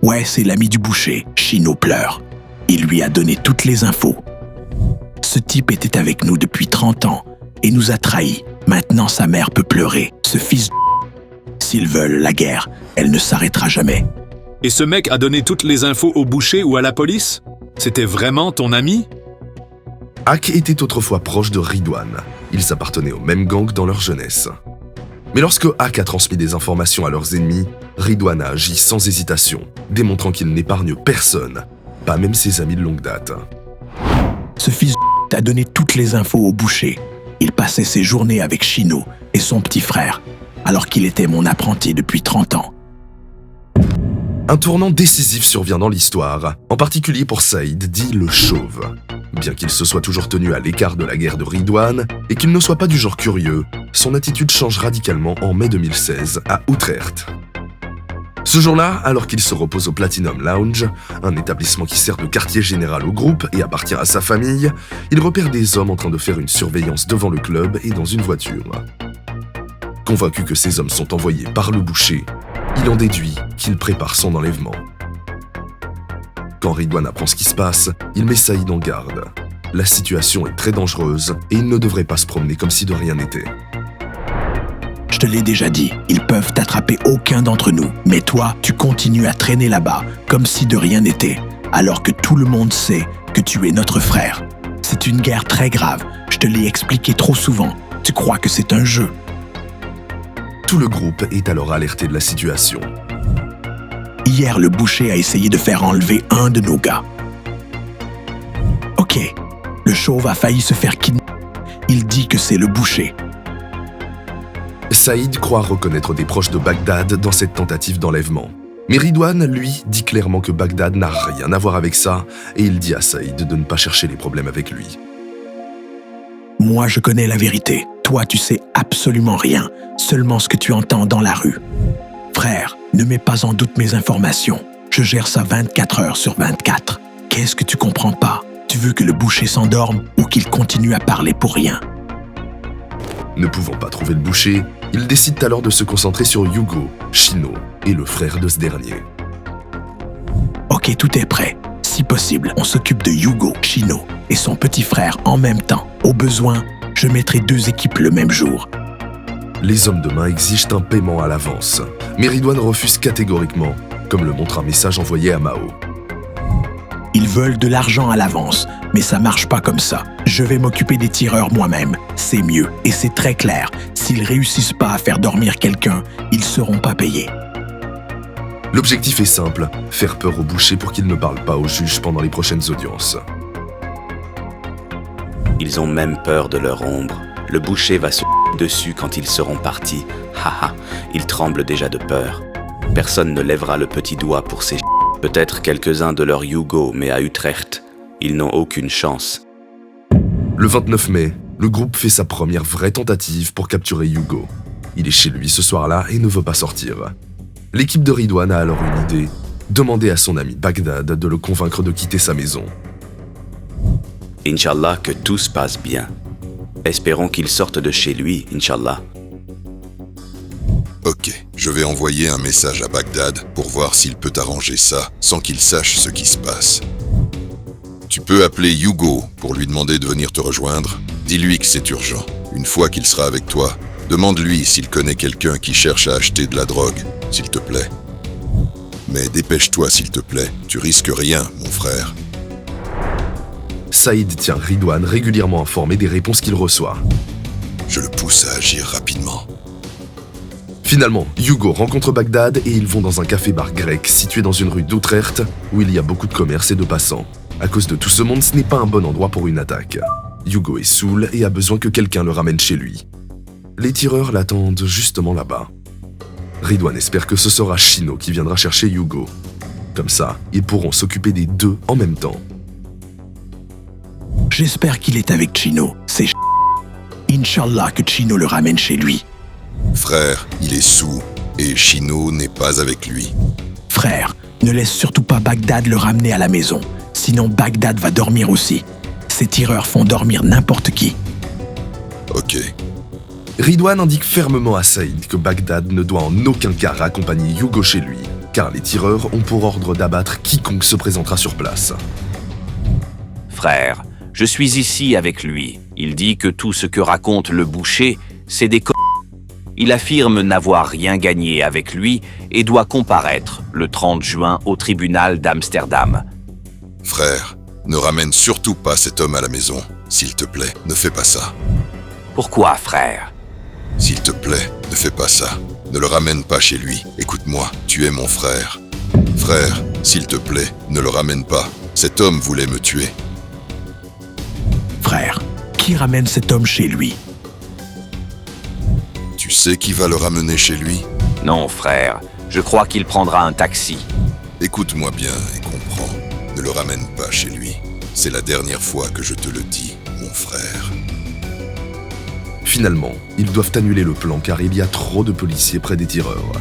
Ouais, c'est l'ami du boucher, Chino Pleur. Il lui a donné toutes les infos. Ce type était avec nous depuis 30 ans et nous a trahis. Maintenant, sa mère peut pleurer. Ce fils de... S'ils veulent la guerre, elle ne s'arrêtera jamais. Et ce mec a donné toutes les infos au boucher ou à la police? C'était vraiment ton ami? Hack était autrefois proche de Ridwan. Ils appartenaient au même gang dans leur jeunesse. Mais lorsque Hack a transmis des informations à leurs ennemis, Ridwan a agi sans hésitation, démontrant qu'il n'épargne personne, pas même ses amis de longue date. Ce fils de... a donné toutes les infos au boucher. Il passait ses journées avec Chino et son petit frère, alors qu'il était mon apprenti depuis 30 ans. Un tournant décisif survient dans l'histoire, en particulier pour Saïd, dit le Chauve. Bien qu'il se soit toujours tenu à l'écart de la guerre de Ridwan et qu'il ne soit pas du genre curieux, son attitude change radicalement en mai 2016 à Utrecht. Ce jour-là, alors qu'il se repose au Platinum Lounge, un établissement qui sert de quartier général au groupe et appartient à sa famille, il repère des hommes en train de faire une surveillance devant le club et dans une voiture. Convaincu que ces hommes sont envoyés par le boucher, il en déduit qu'il prépare son enlèvement. Quand Ridwan apprend ce qui se passe, il met Saïd en garde. La situation est très dangereuse et il ne devrait pas se promener comme si de rien n'était. Je te l'ai déjà dit, ils peuvent t'attraper aucun d'entre nous. Mais toi, tu continues à traîner là-bas, comme si de rien n'était, alors que tout le monde sait que tu es notre frère. C'est une guerre très grave, je te l'ai expliqué trop souvent. Tu crois que c'est un jeu. Tout le groupe est alors alerté de la situation. Hier, le boucher a essayé de faire enlever un de nos gars. Ok, Ok, le chauve a failli se faire kidnapper. Il dit que c'est le boucher. Saïd croit reconnaître des proches de Bagdad dans cette tentative d'enlèvement. Mais Ridwan, lui, dit clairement que Bagdad n'a rien à voir avec ça et il dit à Saïd de ne pas chercher les problèmes avec lui. Moi, je connais la vérité. Toi, tu sais absolument rien, seulement ce que tu entends dans la rue. Frère, ne mets pas en doute mes informations. Je gère ça 24 heures sur 24. Qu'est-ce que tu comprends pas? Tu veux que le boucher s'endorme ou qu'il continue à parler pour rien? Ne pouvant pas trouver le boucher, ils décident alors de se concentrer sur Hugo, Chino et le frère de ce dernier. Ok, tout est prêt. Si possible, on s'occupe de Hugo, Chino et son petit frère en même temps. Au besoin, je mettrai 2 équipes le même jour. Les hommes de main exigent un paiement à l'avance, mais Ridwan refuse catégoriquement, comme le montre un message envoyé à Mao. Ils veulent de l'argent à l'avance, mais ça marche pas comme ça. Je vais m'occuper des tireurs moi-même, c'est mieux. Et c'est très clair, s'ils réussissent pas à faire dormir quelqu'un, ils seront pas payés. L'objectif est simple, faire peur au boucher pour qu'il ne parle pas au juge pendant les prochaines audiences. Ils ont même peur de leur ombre. Le boucher va se dessus quand ils seront partis. Haha, ils tremblent déjà de peur. Personne ne lèvera le petit doigt pour ces peut-être quelques-uns de leur Hugo, mais à Utrecht, ils n'ont aucune chance. Le 29 mai, le groupe fait sa première vraie tentative pour capturer Hugo. Il est chez lui ce soir-là et ne veut pas sortir. L'équipe de Ridwan a alors une idée, demander à son ami Bagdad de le convaincre de quitter sa maison. Inch'Allah que tout se passe bien. Espérons qu'il sorte de chez lui, Inch'Allah. Ok, je vais envoyer un message à Bagdad pour voir s'il peut arranger ça sans qu'il sache ce qui se passe. Tu peux appeler Hugo pour lui demander de venir te rejoindre. Dis-lui que c'est urgent. Une fois qu'il sera avec toi, demande-lui s'il connaît quelqu'un qui cherche à acheter de la drogue, s'il te plaît. Mais dépêche-toi s'il te plaît, tu risques rien, mon frère. Saïd tient Ridwan régulièrement informé des réponses qu'il reçoit. Je le pousse à agir rapidement. Finalement, Hugo rencontre Bagdad et ils vont dans un café-bar grec situé dans une rue d'Utrecht où il y a beaucoup de commerces et de passants. À cause de tout ce monde, ce n'est pas un bon endroit pour une attaque. Hugo est saoul et a besoin que quelqu'un le ramène chez lui. Les tireurs l'attendent justement là-bas. Ridwan espère que ce sera Chino qui viendra chercher Hugo. Comme ça, ils pourront s'occuper des 2 en même temps. J'espère qu'il est avec Chino, c'est Inch'Allah que Chino le ramène chez lui. Frère, il est saoul et Chino n'est pas avec lui. Frère, ne laisse surtout pas Bagdad le ramener à la maison, sinon Bagdad va dormir aussi. Ces tireurs font dormir n'importe qui. Ok. Ridwan indique fermement à Saïd que Bagdad ne doit en aucun cas raccompagner Hugo chez lui, car les tireurs ont pour ordre d'abattre quiconque se présentera sur place. Frère, je suis ici avec lui. Il dit que tout ce que raconte le boucher, c'est des Il affirme n'avoir rien gagné avec lui et doit comparaître le 30 juin au tribunal d'Amsterdam. Frère, ne ramène surtout pas cet homme à la maison. S'il te plaît, ne fais pas ça. Pourquoi, frère? S'il te plaît, ne fais pas ça. Ne le ramène pas chez lui. Écoute-moi, tu es mon frère. Frère, s'il te plaît, ne le ramène pas. Cet homme voulait me tuer. Frère, qui ramène cet homme chez lui? Tu sais qui va le ramener chez lui? Non, frère. Je crois qu'il prendra un taxi. Écoute-moi bien et comprends. Ne le ramène pas chez lui. C'est la dernière fois que je te le dis, mon frère. Finalement, ils doivent annuler le plan car il y a trop de policiers près des tireurs.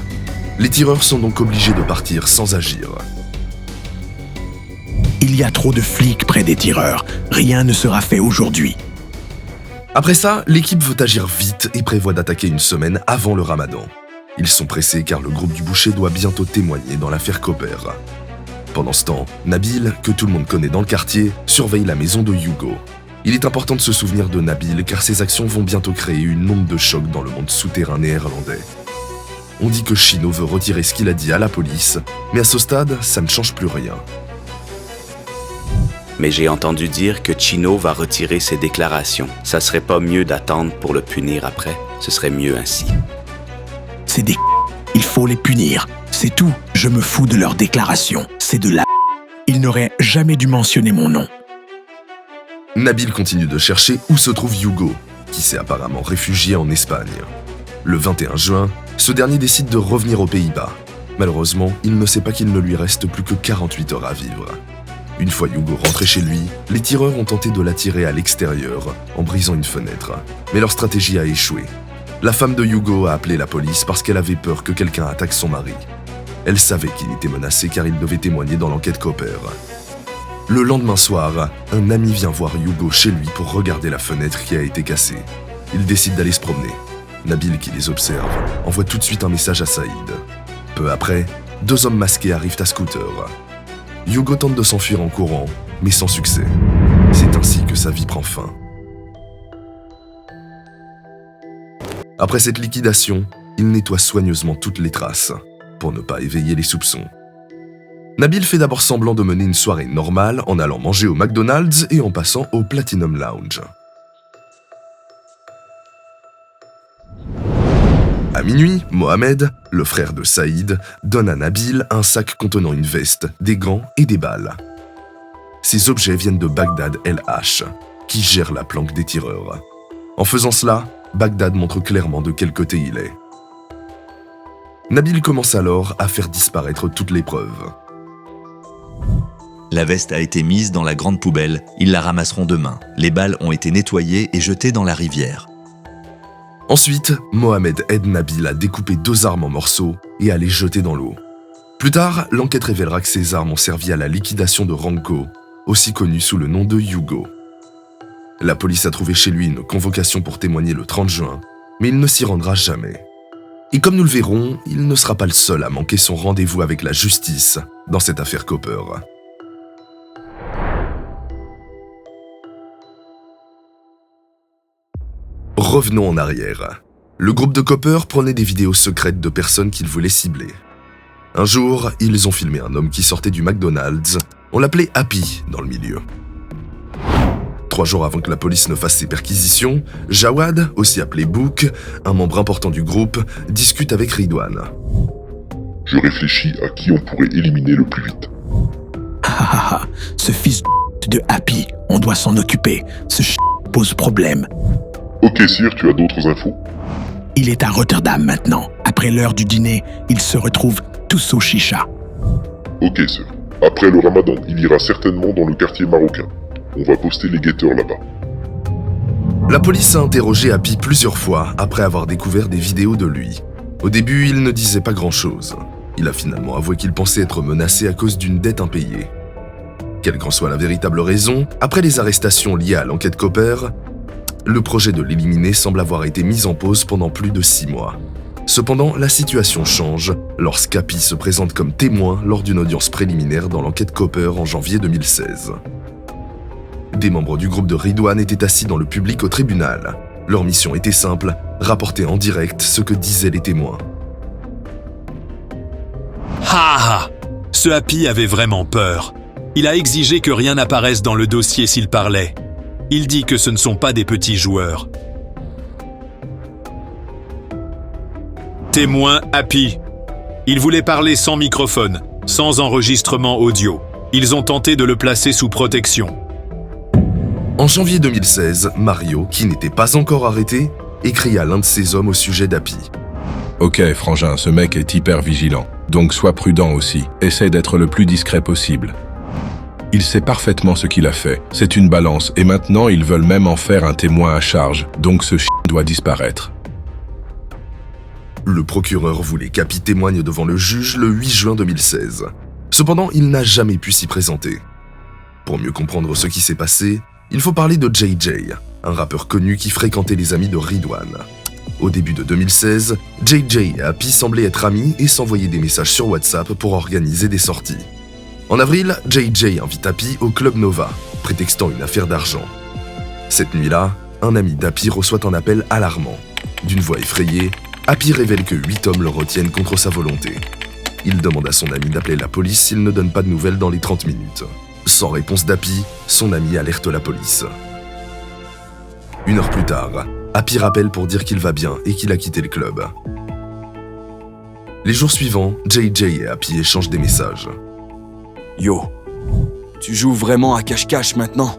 Les tireurs sont donc obligés de partir sans agir. Il y a trop de flics près des tireurs. Rien ne sera fait aujourd'hui. Après ça, l'équipe veut agir vite et prévoit d'attaquer une semaine avant le Ramadan. Ils sont pressés car le groupe du boucher doit bientôt témoigner dans l'affaire Cooper. Pendant ce temps, Nabil, que tout le monde connaît dans le quartier, surveille la maison de Hugo. Il est important de se souvenir de Nabil car ses actions vont bientôt créer une onde de choc dans le monde souterrain néerlandais. On dit que Chino veut retirer ce qu'il a dit à la police, mais à ce stade, ça ne change plus rien. Mais j'ai entendu dire que Chino va retirer ses déclarations. Ça serait pas mieux d'attendre pour le punir après? Ce serait mieux ainsi. C'est des... Il faut les punir. C'est tout. Je me fous de leurs déclarations. C'est de la... Ils n'auraient jamais dû mentionner mon nom. Nabil continue de chercher où se trouve Hugo, qui s'est apparemment réfugié en Espagne. Le 21 juin, ce dernier décide de revenir aux Pays-Bas. Malheureusement, il ne sait pas qu'il ne lui reste plus que 48 heures à vivre. Une fois Hugo rentré chez lui, les tireurs ont tenté de l'attirer à l'extérieur en brisant une fenêtre. Mais leur stratégie a échoué. La femme de Hugo a appelé la police parce qu'elle avait peur que quelqu'un attaque son mari. Elle savait qu'il était menacé car il devait témoigner dans l'enquête Copper. Le lendemain soir, un ami vient voir Hugo chez lui pour regarder la fenêtre qui a été cassée. Il décide d'aller se promener. Nabil, qui les observe, envoie tout de suite un message à Saïd. Peu après, 2 hommes masqués arrivent à scooter. Hugo tente de s'enfuir en courant, mais sans succès. C'est ainsi que sa vie prend fin. Après cette liquidation, il nettoie soigneusement toutes les traces, pour ne pas éveiller les soupçons. Nabil fait d'abord semblant de mener une soirée normale en allant manger au McDonald's et en passant au Platinum Lounge. À minuit, Mohamed, le frère de Saïd, donne à Nabil un sac contenant une veste, des gants et des balles. Ces objets viennent de Bagdad El-H, qui gère la planque des tireurs. En faisant cela, Bagdad montre clairement de quel côté il est. Nabil commence alors à faire disparaître toutes les preuves. La veste a été mise dans la grande poubelle, ils la ramasseront demain. Les balles ont été nettoyées et jetées dans la rivière. Ensuite, Mohamed aide Nabil à découper 2 armes en morceaux et à les jeter dans l'eau. Plus tard, l'enquête révélera que ces armes ont servi à la liquidation de Ranko, aussi connu sous le nom de Hugo. La police a trouvé chez lui une convocation pour témoigner le 30 juin, mais il ne s'y rendra jamais. Et comme nous le verrons, il ne sera pas le seul à manquer son rendez-vous avec la justice dans cette affaire Copper. Revenons en arrière. Le groupe de Copper prenait des vidéos secrètes de personnes qu'ils voulaient cibler. Un jour, ils ont filmé un homme qui sortait du McDonald's. On l'appelait Happy dans le milieu. 3 jours avant que la police ne fasse ses perquisitions, Jawad, aussi appelé Book, un membre important du groupe, discute avec Ridwan. Je réfléchis à qui on pourrait éliminer le plus vite. Ce fils de Happy, on doit s'en occuper. Ce pose problème. Ok, Sir, tu as d'autres infos? Il est à Rotterdam maintenant. Après l'heure du dîner, ils se retrouvent tous au chicha. Ok, Sir. Après le ramadan, il ira certainement dans le quartier marocain. On va poster les guetteurs là-bas. La police a interrogé Happy plusieurs fois après avoir découvert des vidéos de lui. Au début, il ne disait pas grand-chose. Il a finalement avoué qu'il pensait être menacé à cause d'une dette impayée. Quelle qu'en soit la véritable raison, après les arrestations liées à l'enquête Copper, le projet de l'éliminer semble avoir été mis en pause pendant plus de 6 mois. Cependant, la situation change lorsqu'Happy se présente comme témoin lors d'une audience préliminaire dans l'enquête Copper en janvier 2016. Des membres du groupe de Ridwan étaient assis dans le public au tribunal. Leur mission était simple, rapporter en direct ce que disaient les témoins. Ce Happy avait vraiment peur. Il a exigé que rien n'apparaisse dans le dossier s'il parlait. Il dit que ce ne sont pas des petits joueurs. Témoin Happy. Il voulait parler sans microphone, sans enregistrement audio. Ils ont tenté de le placer sous protection. En janvier 2016, Mario, qui n'était pas encore arrêté, écrit à l'un de ses hommes au sujet d'Happy. Ok, frangin, ce mec est hyper vigilant. Donc sois prudent aussi. Essaie d'être le plus discret possible. Il sait parfaitement ce qu'il a fait. C'est une balance et maintenant ils veulent même en faire un témoin à charge. Donc ce doit disparaître. Le procureur voulait qu'Happy témoigne devant le juge le 8 juin 2016. Cependant, il n'a jamais pu s'y présenter. Pour mieux comprendre ce qui s'est passé, il faut parler de JJ, un rappeur connu qui fréquentait les amis de Ridwan. Au début de 2016, JJ et Happy semblaient être amis et s'envoyaient des messages sur WhatsApp pour organiser des sorties. En avril, JJ invite Happy au Club Nova, prétextant une affaire d'argent. Cette nuit-là, un ami d'Happy reçoit un appel alarmant. D'une voix effrayée, Happy révèle que 8 hommes le retiennent contre sa volonté. Il demande à son ami d'appeler la police s'il ne donne pas de nouvelles dans les 30 minutes. Sans réponse d'Happy, son ami alerte la police. 1 heure plus tard, Happy rappelle pour dire qu'il va bien et qu'il a quitté le club. Les jours suivants, JJ et Happy échangent des messages. Yo, tu joues vraiment à cache-cache maintenant?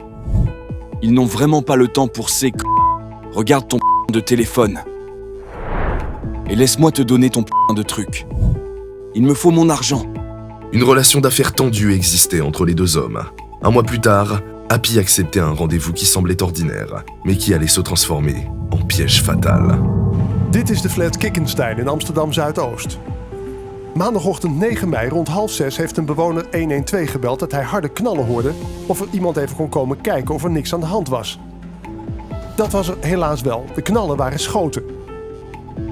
Ils n'ont vraiment pas le temps pour ces Regarde ton de téléphone. Et laisse-moi te donner ton de truc. Il me faut mon argent. Une relation d'affaires tendue existait entre les deux hommes. Un mois plus tard, Happy acceptait un rendez-vous qui semblait ordinaire, mais qui allait se transformer en piège fatal. Dit is de flat Kickenstein in Amsterdam Zuidoost. Maandagochtend 9 mei rond 5:30 heeft een bewoner 112 gebeld dat hij harde knallen hoorde of er iemand even kon komen kijken of er niks aan de hand was. Dat was er helaas wel. De knallen waren schoten.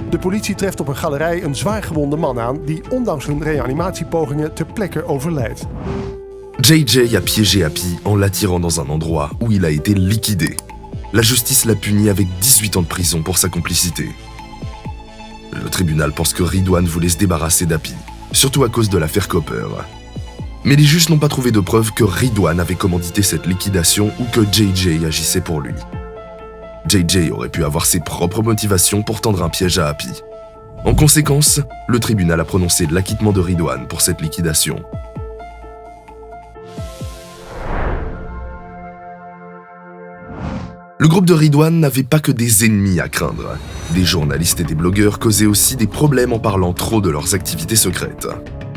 De politie treft op een galerij een zwaargewonde man aan die ondanks hun reanimatiepogingen ter plekke overlijdt. JJ a piégé Happy en l'attirant dans un endroit où il a été liquidé. La justice l'a puni avec 18 ans de prison pour sa complicité. Le tribunal pense que Ridwan voulait se débarrasser d'Happy, surtout à cause de l'affaire Copper. Mais les juges n'ont pas trouvé de preuve que Ridwan avait commandité cette liquidation ou que JJ agissait pour lui. JJ aurait pu avoir ses propres motivations pour tendre un piège à Happy. En conséquence, le tribunal a prononcé l'acquittement de Ridwan pour cette liquidation. Le groupe de Ridwan n'avait pas que des ennemis à craindre. Des journalistes et des blogueurs causaient aussi des problèmes en parlant trop de leurs activités secrètes.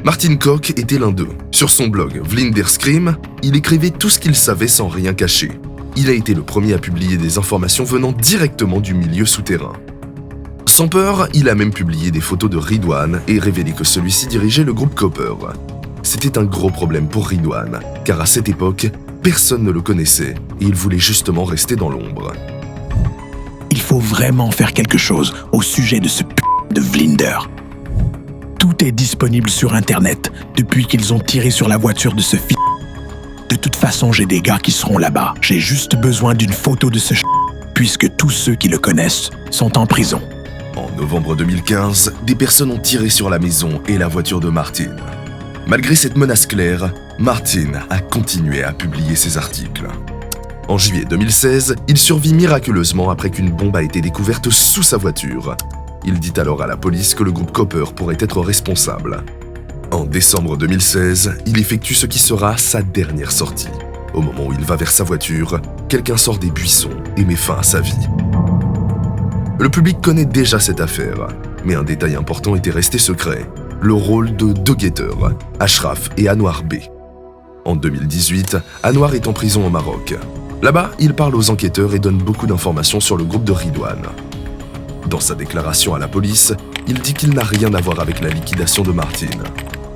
Martin Koch était l'un d'eux. Sur son blog Vlinder Scream, il écrivait tout ce qu'il savait sans rien cacher. Il a été le premier à publier des informations venant directement du milieu souterrain. Sans peur, il a même publié des photos de Ridwan et révélé que celui-ci dirigeait le groupe Copper. C'était un gros problème pour Ridwan, car à cette époque, personne ne le connaissait et il voulait justement rester dans l'ombre. Il faut vraiment faire quelque chose au sujet de ce de Vlinder. Tout est disponible sur Internet depuis qu'ils ont tiré sur la voiture de ce De toute façon, j'ai des gars qui seront là-bas. J'ai juste besoin d'une photo de ce puisque tous ceux qui le connaissent sont en prison. En novembre 2015, des personnes ont tiré sur la maison et la voiture de Martin. Malgré cette menace claire, Martin a continué à publier ses articles. En juillet 2016, il survit miraculeusement après qu'une bombe a été découverte sous sa voiture. Il dit alors à la police que le groupe Copper pourrait être responsable. En décembre 2016, il effectue ce qui sera sa dernière sortie. Au moment où il va vers sa voiture, quelqu'un sort des buissons et met fin à sa vie. Le public connaît déjà cette affaire, mais un détail important était resté secret. Le rôle de deux guetteurs, Ashraf et Anwar B. En 2018, Anwar est en prison au Maroc. Là-bas, il parle aux enquêteurs et donne beaucoup d'informations sur le groupe de Ridwan. Dans sa déclaration à la police, il dit qu'il n'a rien à voir avec la liquidation de Martin.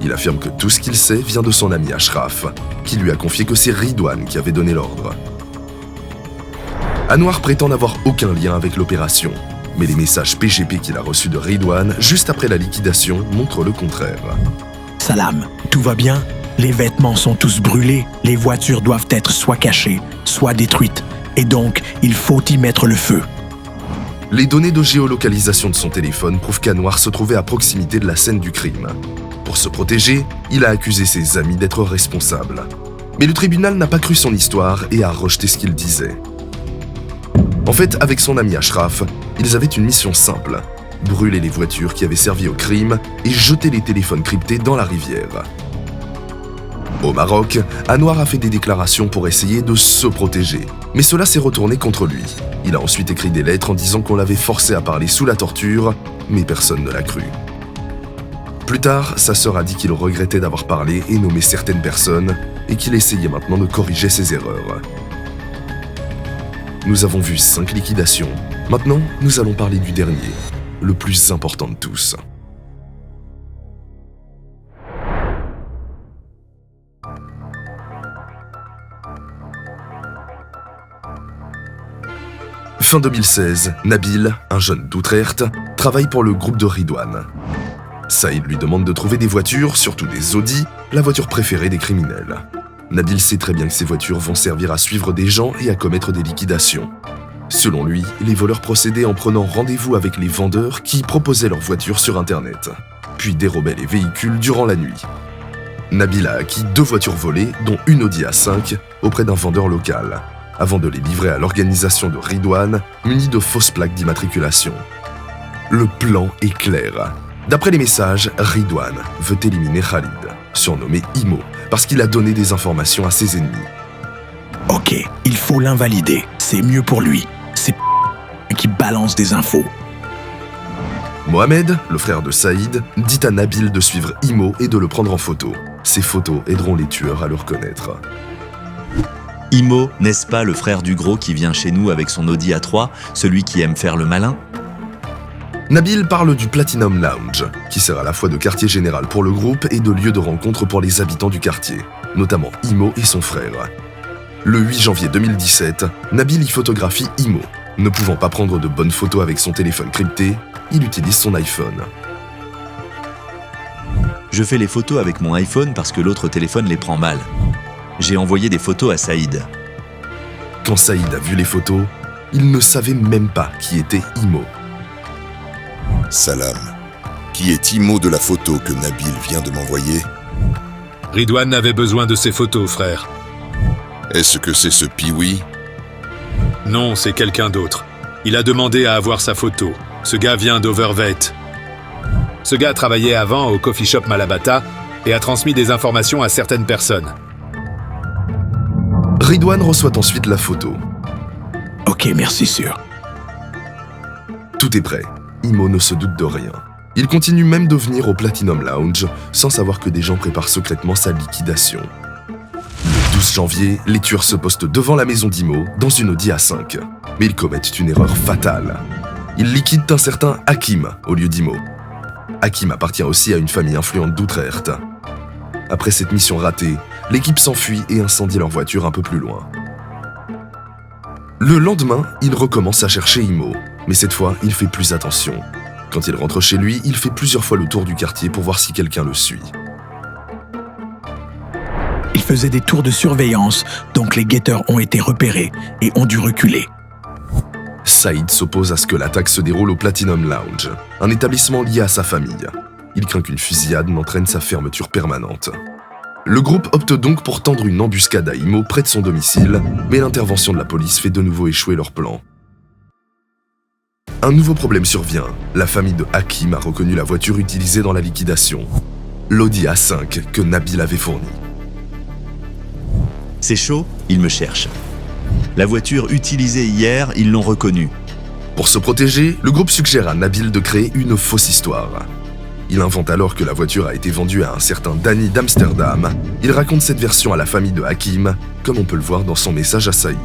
Il affirme que tout ce qu'il sait vient de son ami Ashraf, qui lui a confié que c'est Ridwan qui avait donné l'ordre. Anwar prétend n'avoir aucun lien avec l'opération, mais les messages PGP qu'il a reçus de Ridwan juste après la liquidation montrent le contraire. Salam, tout va bien? Les vêtements sont tous brûlés, les voitures doivent être soit cachées, soit détruites, et donc il faut y mettre le feu. Les données de géolocalisation de son téléphone prouvent qu'Anwar se trouvait à proximité de la scène du crime. Pour se protéger, il a accusé ses amis d'être responsables. Mais le tribunal n'a pas cru son histoire et a rejeté ce qu'il disait. En fait, avec son ami Ashraf, ils avaient une mission simple: brûler les voitures qui avaient servi au crime et jeter les téléphones cryptés dans la rivière. Au Maroc, Anwar a fait des déclarations pour essayer de se protéger, mais cela s'est retourné contre lui. Il a ensuite écrit des lettres en disant qu'on l'avait forcé à parler sous la torture, mais personne ne l'a cru. Plus tard, sa sœur a dit qu'il regrettait d'avoir parlé et nommé certaines personnes, et qu'il essayait maintenant de corriger ses erreurs. Nous avons vu 5 liquidations. Maintenant, nous allons parler du dernier, le plus important de tous. Fin 2016, Nabil, un jeune d'Utrecht, travaille pour le groupe de Ridwan. Saïd lui demande de trouver des voitures, surtout des Audi, la voiture préférée des criminels. Nabil sait très bien que ces voitures vont servir à suivre des gens et à commettre des liquidations. Selon lui, les voleurs procédaient en prenant rendez-vous avec les vendeurs qui proposaient leurs voitures sur Internet, puis dérobaient les véhicules durant la nuit. Nabil a acquis 2 voitures volées, dont une Audi A5, auprès d'un vendeur local, avant de les livrer à l'organisation de Ridwan, munie de fausses plaques d'immatriculation. Le plan est clair. D'après les messages, Ridwan veut éliminer Khalid, surnommé Imo, parce qu'il a donné des informations à ses ennemis. Ok, il faut l'invalider. C'est mieux pour lui. C'est qui balance des infos. Mohamed, le frère de Saïd, dit à Nabil de suivre Imo et de le prendre en photo. Ces photos aideront les tueurs à le reconnaître. Imo, n'est-ce pas le frère du gros qui vient chez nous avec son Audi A3, celui qui aime faire le malin? Nabil parle du Platinum Lounge, qui sert à la fois de quartier général pour le groupe et de lieu de rencontre pour les habitants du quartier, notamment Imo et son frère. Le 8 janvier 2017, Nabil y photographie Imo. Ne pouvant pas prendre de bonnes photos avec son téléphone crypté, il utilise son iPhone. Je fais les photos avec mon iPhone parce que l'autre téléphone les prend mal. J'ai envoyé des photos à Saïd. Quand Saïd a vu les photos, il ne savait même pas qui était Imo. Salam. Qui est Imo de la photo que Nabil vient de m'envoyer? Ridwan avait besoin de ces photos, frère. Est-ce que c'est ce Pee-wee? Non, c'est quelqu'un d'autre. Il a demandé à avoir sa photo. Ce gars vient d'Overvet. Ce gars travaillait avant au coffee shop Malabata et a transmis des informations à certaines personnes. Ridwan reçoit ensuite la photo. Ok, merci sûr. Tout est prêt. Imo ne se doute de rien. Il continue même de venir au Platinum Lounge sans savoir que des gens préparent secrètement sa liquidation. Le 12 janvier, les tueurs se postent devant la maison d'Imo dans une Audi A5. Mais ils commettent une erreur fatale. Ils liquident un certain Hakim au lieu d'Imo. Hakim appartient aussi à une famille influente d'Utrecht. Après cette mission ratée, l'équipe s'enfuit et incendie leur voiture un peu plus loin. Le lendemain, il recommence à chercher Imo, mais cette fois, il fait plus attention. Quand il rentre chez lui, il fait plusieurs fois le tour du quartier pour voir si quelqu'un le suit. Il faisait des tours de surveillance, donc les guetteurs ont été repérés et ont dû reculer. Saïd s'oppose à ce que l'attaque se déroule au Platinum Lounge, un établissement lié à sa famille. Il craint qu'une fusillade n'entraîne sa fermeture permanente. Le groupe opte donc pour tendre une embuscade à Imo près de son domicile, mais l'intervention de la police fait de nouveau échouer leur plan. Un nouveau problème survient. La famille de Hakim a reconnu la voiture utilisée dans la liquidation, l'Audi A5 que Nabil avait fournie. C'est chaud, ils me cherchent. La voiture utilisée hier, ils l'ont reconnue. Pour se protéger, le groupe suggère à Nabil de créer une fausse histoire. Il invente alors que la voiture a été vendue à un certain Danny d'Amsterdam. Il raconte cette version à la famille de Hakim, comme on peut le voir dans son message à Saïd.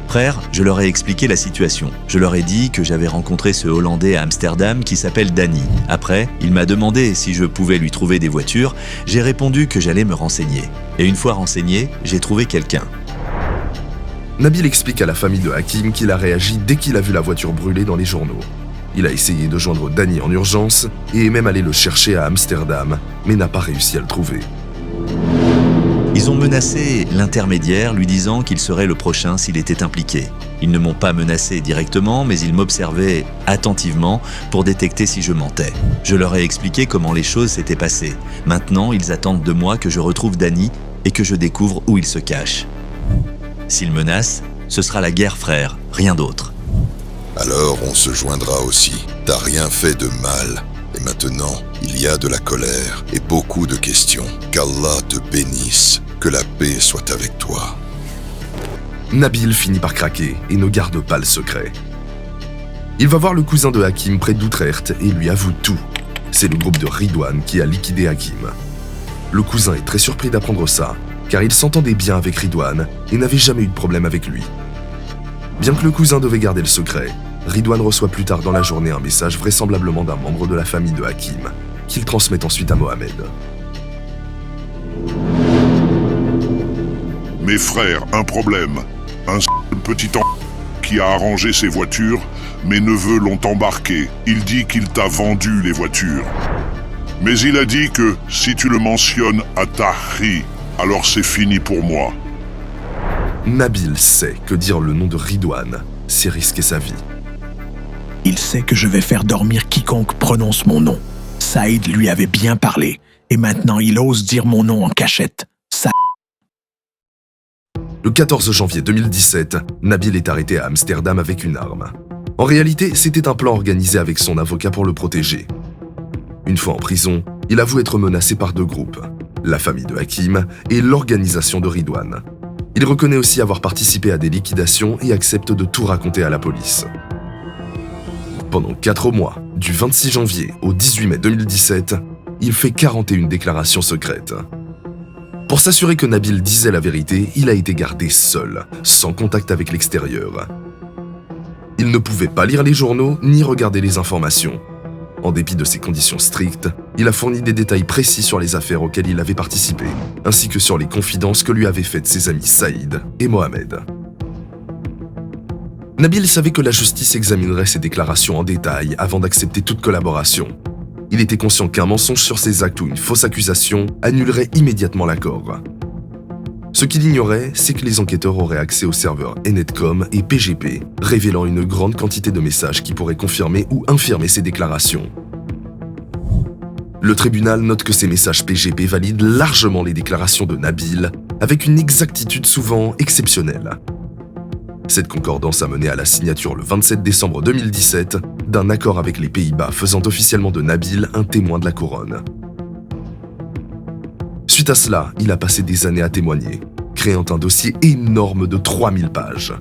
Frère, je leur ai expliqué la situation. Je leur ai dit que j'avais rencontré ce Hollandais à Amsterdam qui s'appelle Danny. Après, il m'a demandé si je pouvais lui trouver des voitures. J'ai répondu que j'allais me renseigner. Et une fois renseigné, j'ai trouvé quelqu'un. Nabil explique à la famille de Hakim qu'il a réagi dès qu'il a vu la voiture brûler dans les journaux. Il a essayé de joindre Danny en urgence et est même allé le chercher à Amsterdam, mais n'a pas réussi à le trouver. Ils ont menacé l'intermédiaire, lui disant qu'il serait le prochain s'il était impliqué. Ils ne m'ont pas menacé directement, mais ils m'observaient attentivement pour détecter si je mentais. Je leur ai expliqué comment les choses s'étaient passées. Maintenant, ils attendent de moi que je retrouve Danny et que je découvre où il se cache. S'ils menacent, ce sera la guerre, frère, rien d'autre. Alors on se joindra aussi. T'as rien fait de mal. Et maintenant, il y a de la colère et beaucoup de questions. Qu'Allah te bénisse. Que la paix soit avec toi. Nabil finit par craquer et ne garde pas le secret. Il va voir le cousin de Hakim près d'Utrecht et lui avoue tout. C'est le groupe de Ridwan qui a liquidé Hakim. Le cousin est très surpris d'apprendre ça, car il s'entendait bien avec Ridwan et n'avait jamais eu de problème avec lui. Bien que le cousin devait garder le secret, Ridwan reçoit plus tard dans la journée un message vraisemblablement d'un membre de la famille de Hakim, qu'il transmet ensuite à Mohamed. Mes frères, un problème. Un petit qui a arrangé ses voitures, mes neveux l'ont embarqué. Il dit qu'il t'a vendu les voitures. Mais il a dit que si tu le mentionnes à Tahri, alors c'est fini pour moi. Nabil sait que dire le nom de Ridwan, c'est risquer sa vie. Il sait que je vais faire dormir quiconque prononce mon nom. Saïd lui avait bien parlé, et maintenant il ose dire mon nom en cachette. Le 14 janvier 2017, Nabil est arrêté à Amsterdam avec une arme. En réalité, c'était un plan organisé avec son avocat pour le protéger. Une fois en prison, il avoue être menacé par deux groupes, la famille de Hakim et l'organisation de Ridwan. Il reconnaît aussi avoir participé à des liquidations et accepte de tout raconter à la police. Pendant 4 mois, du 26 janvier au 18 mai 2017, il fait 41 déclarations secrètes. Pour s'assurer que Nabil disait la vérité, il a été gardé seul, sans contact avec l'extérieur. Il ne pouvait pas lire les journaux ni regarder les informations. En dépit de ces conditions strictes, il a fourni des détails précis sur les affaires auxquelles il avait participé, ainsi que sur les confidences que lui avaient faites ses amis Saïd et Mohamed. Nabil savait que la justice examinerait ses déclarations en détail avant d'accepter toute collaboration. Il était conscient qu'un mensonge sur ses actes ou une fausse accusation annulerait immédiatement l'accord. Ce qu'il ignorait, c'est que les enquêteurs auraient accès aux serveurs Enetcom et PGP, révélant une grande quantité de messages qui pourraient confirmer ou infirmer ces déclarations. Le tribunal note que ces messages PGP valident largement les déclarations de Nabil, avec une exactitude souvent exceptionnelle. Cette concordance a mené à la signature le 27 décembre 2017 d'un accord avec les Pays-Bas faisant officiellement de Nabil un témoin de la couronne. Suite à cela, il a passé des années à témoigner, créant un dossier énorme de 3000 pages.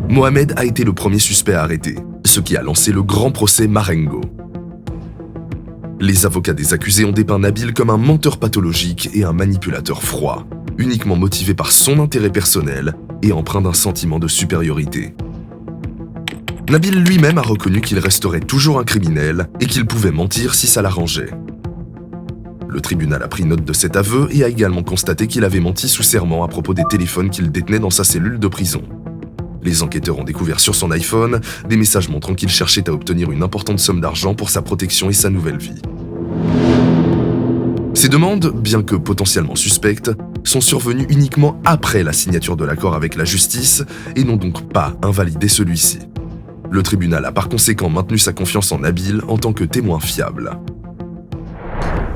Mohamed a été le premier suspect arrêté, ce qui a lancé le grand procès Marengo. Les avocats des accusés ont dépeint Nabil comme un menteur pathologique et un manipulateur froid, uniquement motivé par son intérêt personnel et empreint d'un sentiment de supériorité. Nabil lui-même a reconnu qu'il resterait toujours un criminel et qu'il pouvait mentir si ça l'arrangeait. Le tribunal a pris note de cet aveu et a également constaté qu'il avait menti sous serment à propos des téléphones qu'il détenait dans sa cellule de prison. Les enquêteurs ont découvert sur son iPhone des messages montrant qu'il cherchait à obtenir une importante somme d'argent pour sa protection et sa nouvelle vie. Ces demandes, bien que potentiellement suspectes, sont survenues uniquement après la signature de l'accord avec la justice et n'ont donc pas invalidé celui-ci. Le tribunal a par conséquent maintenu sa confiance en Nabil en tant que témoin fiable.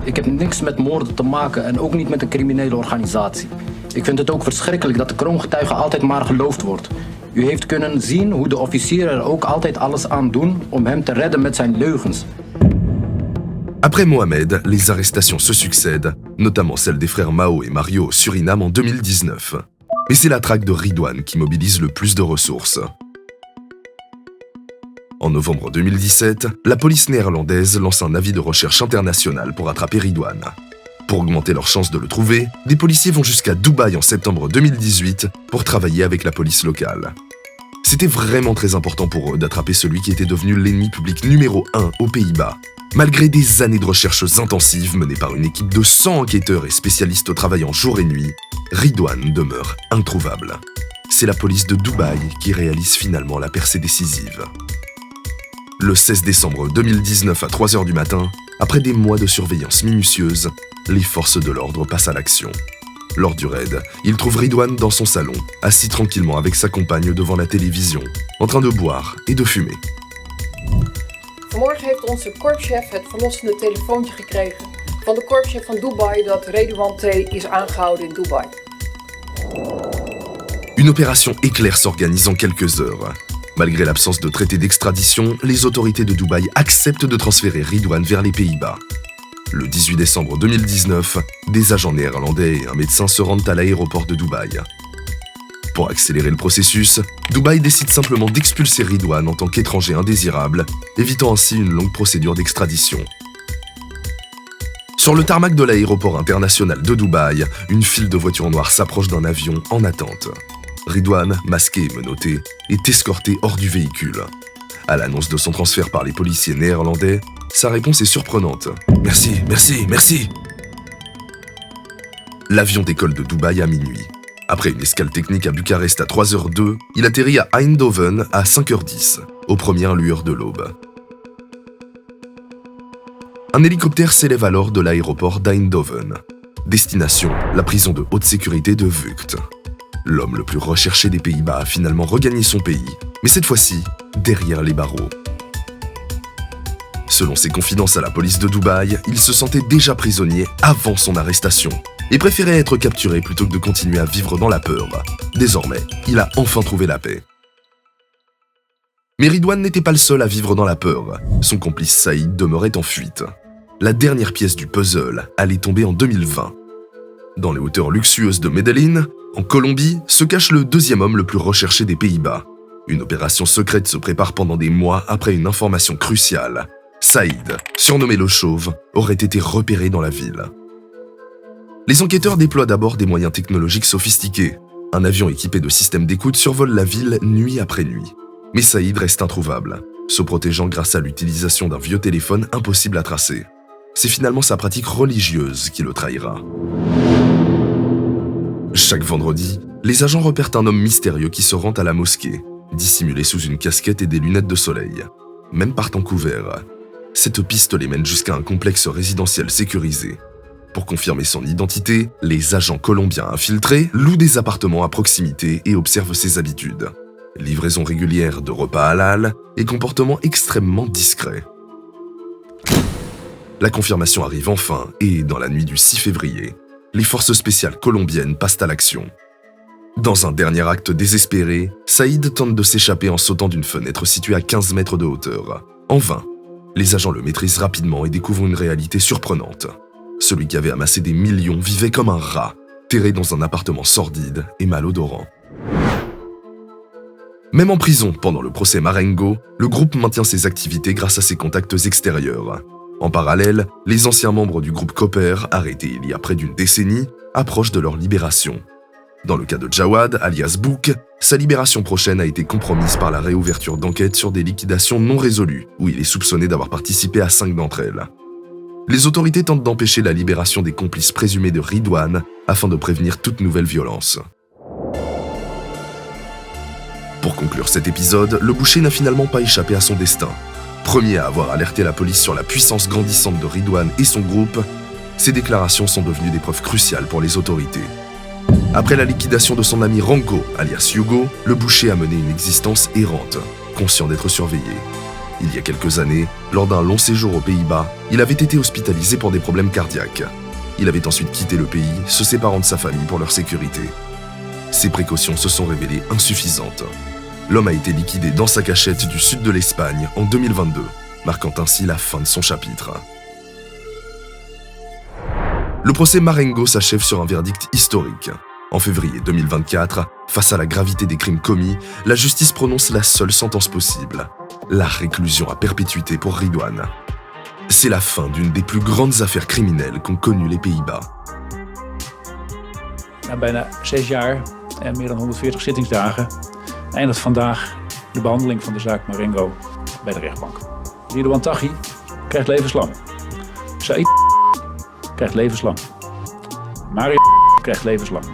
Ik heb niks met moorden te maken en ook niet met een criminele organisatie. Ik vind het ook verschrikkelijk dat de kroongetuige altijd maar geloofd wordt. U heeft kunnen zien hoe de officieren er ook altijd alles aan doen om hem te redden met zijn leugens. Après Mohamed, les arrestations se succèdent, notamment celles des frères Mao et Mario au Suriname en 2019. Mais c'est la traque de Ridwan qui mobilise le plus de ressources. En novembre 2017, la police néerlandaise lance un avis de recherche international pour attraper Ridwan. Pour augmenter leurs chances de le trouver, des policiers vont jusqu'à Dubaï en septembre 2018 pour travailler avec la police locale. C'était vraiment très important pour eux d'attraper celui qui était devenu l'ennemi public numéro 1 aux Pays-Bas. Malgré des années de recherches intensives menées par une équipe de 100 enquêteurs et spécialistes travaillant jour et nuit, Ridwan demeure introuvable. C'est la police de Dubaï qui réalise finalement la percée décisive. Le 16 décembre 2019 à 3h du matin, après des mois de surveillance minutieuse, les forces de l'ordre passent à l'action. Lors du raid, ils trouvent Ridwan dans son salon, assis tranquillement avec sa compagne devant la télévision, en train de boire et de fumer. Vanmorgen heeft onze korpschef het verlossende telefoontje gekregen van de korpschef van Dubai dat Ridwan T. is aangehouden in Dubai. Une opération éclair s'organise en quelques heures. Malgré l'absence de traité d'extradition, les autorités de Dubaï acceptent de transférer Ridwan vers les Pays-Bas. Le 18 décembre 2019, des agents néerlandais et un médecin se rendent à l'aéroport de Dubaï. Pour accélérer le processus, Dubaï décide simplement d'expulser Ridwan en tant qu'étranger indésirable, évitant ainsi une longue procédure d'extradition. Sur le tarmac de l'aéroport international de Dubaï, une file de voitures noires s'approche d'un avion en attente. Ridwan, masqué et menotté, est escorté hors du véhicule. À l'annonce de son transfert par les policiers néerlandais, sa réponse est surprenante. « Merci, merci, merci !» L'avion décolle de Dubaï à minuit. Après une escale technique à Bucarest à 3h02, il atterrit à Eindhoven à 5h10, aux premières lueurs de l'aube. Un hélicoptère s'élève alors de l'aéroport d'Eindhoven. Destination, la prison de haute sécurité de Vught. L'homme le plus recherché des Pays-Bas a finalement regagné son pays, mais cette fois-ci, derrière les barreaux. Selon ses confidences à la police de Dubaï, il se sentait déjà prisonnier avant son arrestation et préférait être capturé plutôt que de continuer à vivre dans la peur. Désormais, il a enfin trouvé la paix. Mais Ridwan n'était pas le seul à vivre dans la peur. Son complice Saïd demeurait en fuite. La dernière pièce du puzzle allait tomber en 2020. Dans les hauteurs luxueuses de Medellín, en Colombie, se cache le deuxième homme le plus recherché des Pays-Bas. Une opération secrète se prépare pendant des mois après une information cruciale. Saïd, surnommé le Chauve, aurait été repéré dans la ville. Les enquêteurs déploient d'abord des moyens technologiques sophistiqués. Un avion équipé de systèmes d'écoute survole la ville nuit après nuit. Mais Saïd reste introuvable, se protégeant grâce à l'utilisation d'un vieux téléphone impossible à tracer. C'est finalement sa pratique religieuse qui le trahira. Chaque vendredi, les agents repèrent un homme mystérieux qui se rend à la mosquée, dissimulé sous une casquette et des lunettes de soleil. Même partant couvert, cette piste les mène jusqu'à un complexe résidentiel sécurisé. Pour confirmer son identité, les agents colombiens infiltrés louent des appartements à proximité et observent ses habitudes. Livraison régulière de repas halal et comportement extrêmement discret. La confirmation arrive enfin et, dans la nuit du 6 février, les forces spéciales colombiennes passent à l'action. Dans un dernier acte désespéré, Saïd tente de s'échapper en sautant d'une fenêtre située à 15 mètres de hauteur. En vain, les agents le maîtrisent rapidement et découvrent une réalité surprenante. Celui qui avait amassé des millions vivait comme un rat, terré dans un appartement sordide et malodorant. Même en prison, pendant le procès Marengo, le groupe maintient ses activités grâce à ses contacts extérieurs. En parallèle, les anciens membres du groupe Copper, arrêtés il y a près d'une décennie, approchent de leur libération. Dans le cas de Jawad, alias Bouk, sa libération prochaine a été compromise par la réouverture d'enquêtes sur des liquidations non résolues, où il est soupçonné d'avoir participé à 5 d'entre elles. Les autorités tentent d'empêcher la libération des complices présumés de Ridwan afin de prévenir toute nouvelle violence. Pour conclure cet épisode, le boucher n'a finalement pas échappé à son destin. Premier à avoir alerté la police sur la puissance grandissante de Ridwan et son groupe, ses déclarations sont devenues des preuves cruciales pour les autorités. Après la liquidation de son ami Ranko, alias Hugo, le boucher a mené une existence errante, conscient d'être surveillé. Il y a quelques années, lors d'un long séjour aux Pays-Bas, il avait été hospitalisé pour des problèmes cardiaques. Il avait ensuite quitté le pays, se séparant de sa famille pour leur sécurité. Ces précautions se sont révélées insuffisantes. L'homme a été liquidé dans sa cachette du sud de l'Espagne en 2022, marquant ainsi la fin de son chapitre. Le procès Marengo s'achève sur un verdict historique. En février 2024, face à la gravité des crimes commis, la justice prononce la seule sentence possible, la réclusion à perpétuité pour Ridwan. C'est la fin d'une des plus grandes affaires criminelles qu'ont connues les Pays-Bas. Na bijna 6 jaar en meer dan 140 zittingsdagen eindigt vandaag de behandeling van de zaak Marengo bij de rechtbank. Ridwan Taghi krijgt levenslang. Saïd krijgt levenslang. Mario krijgt levenslang.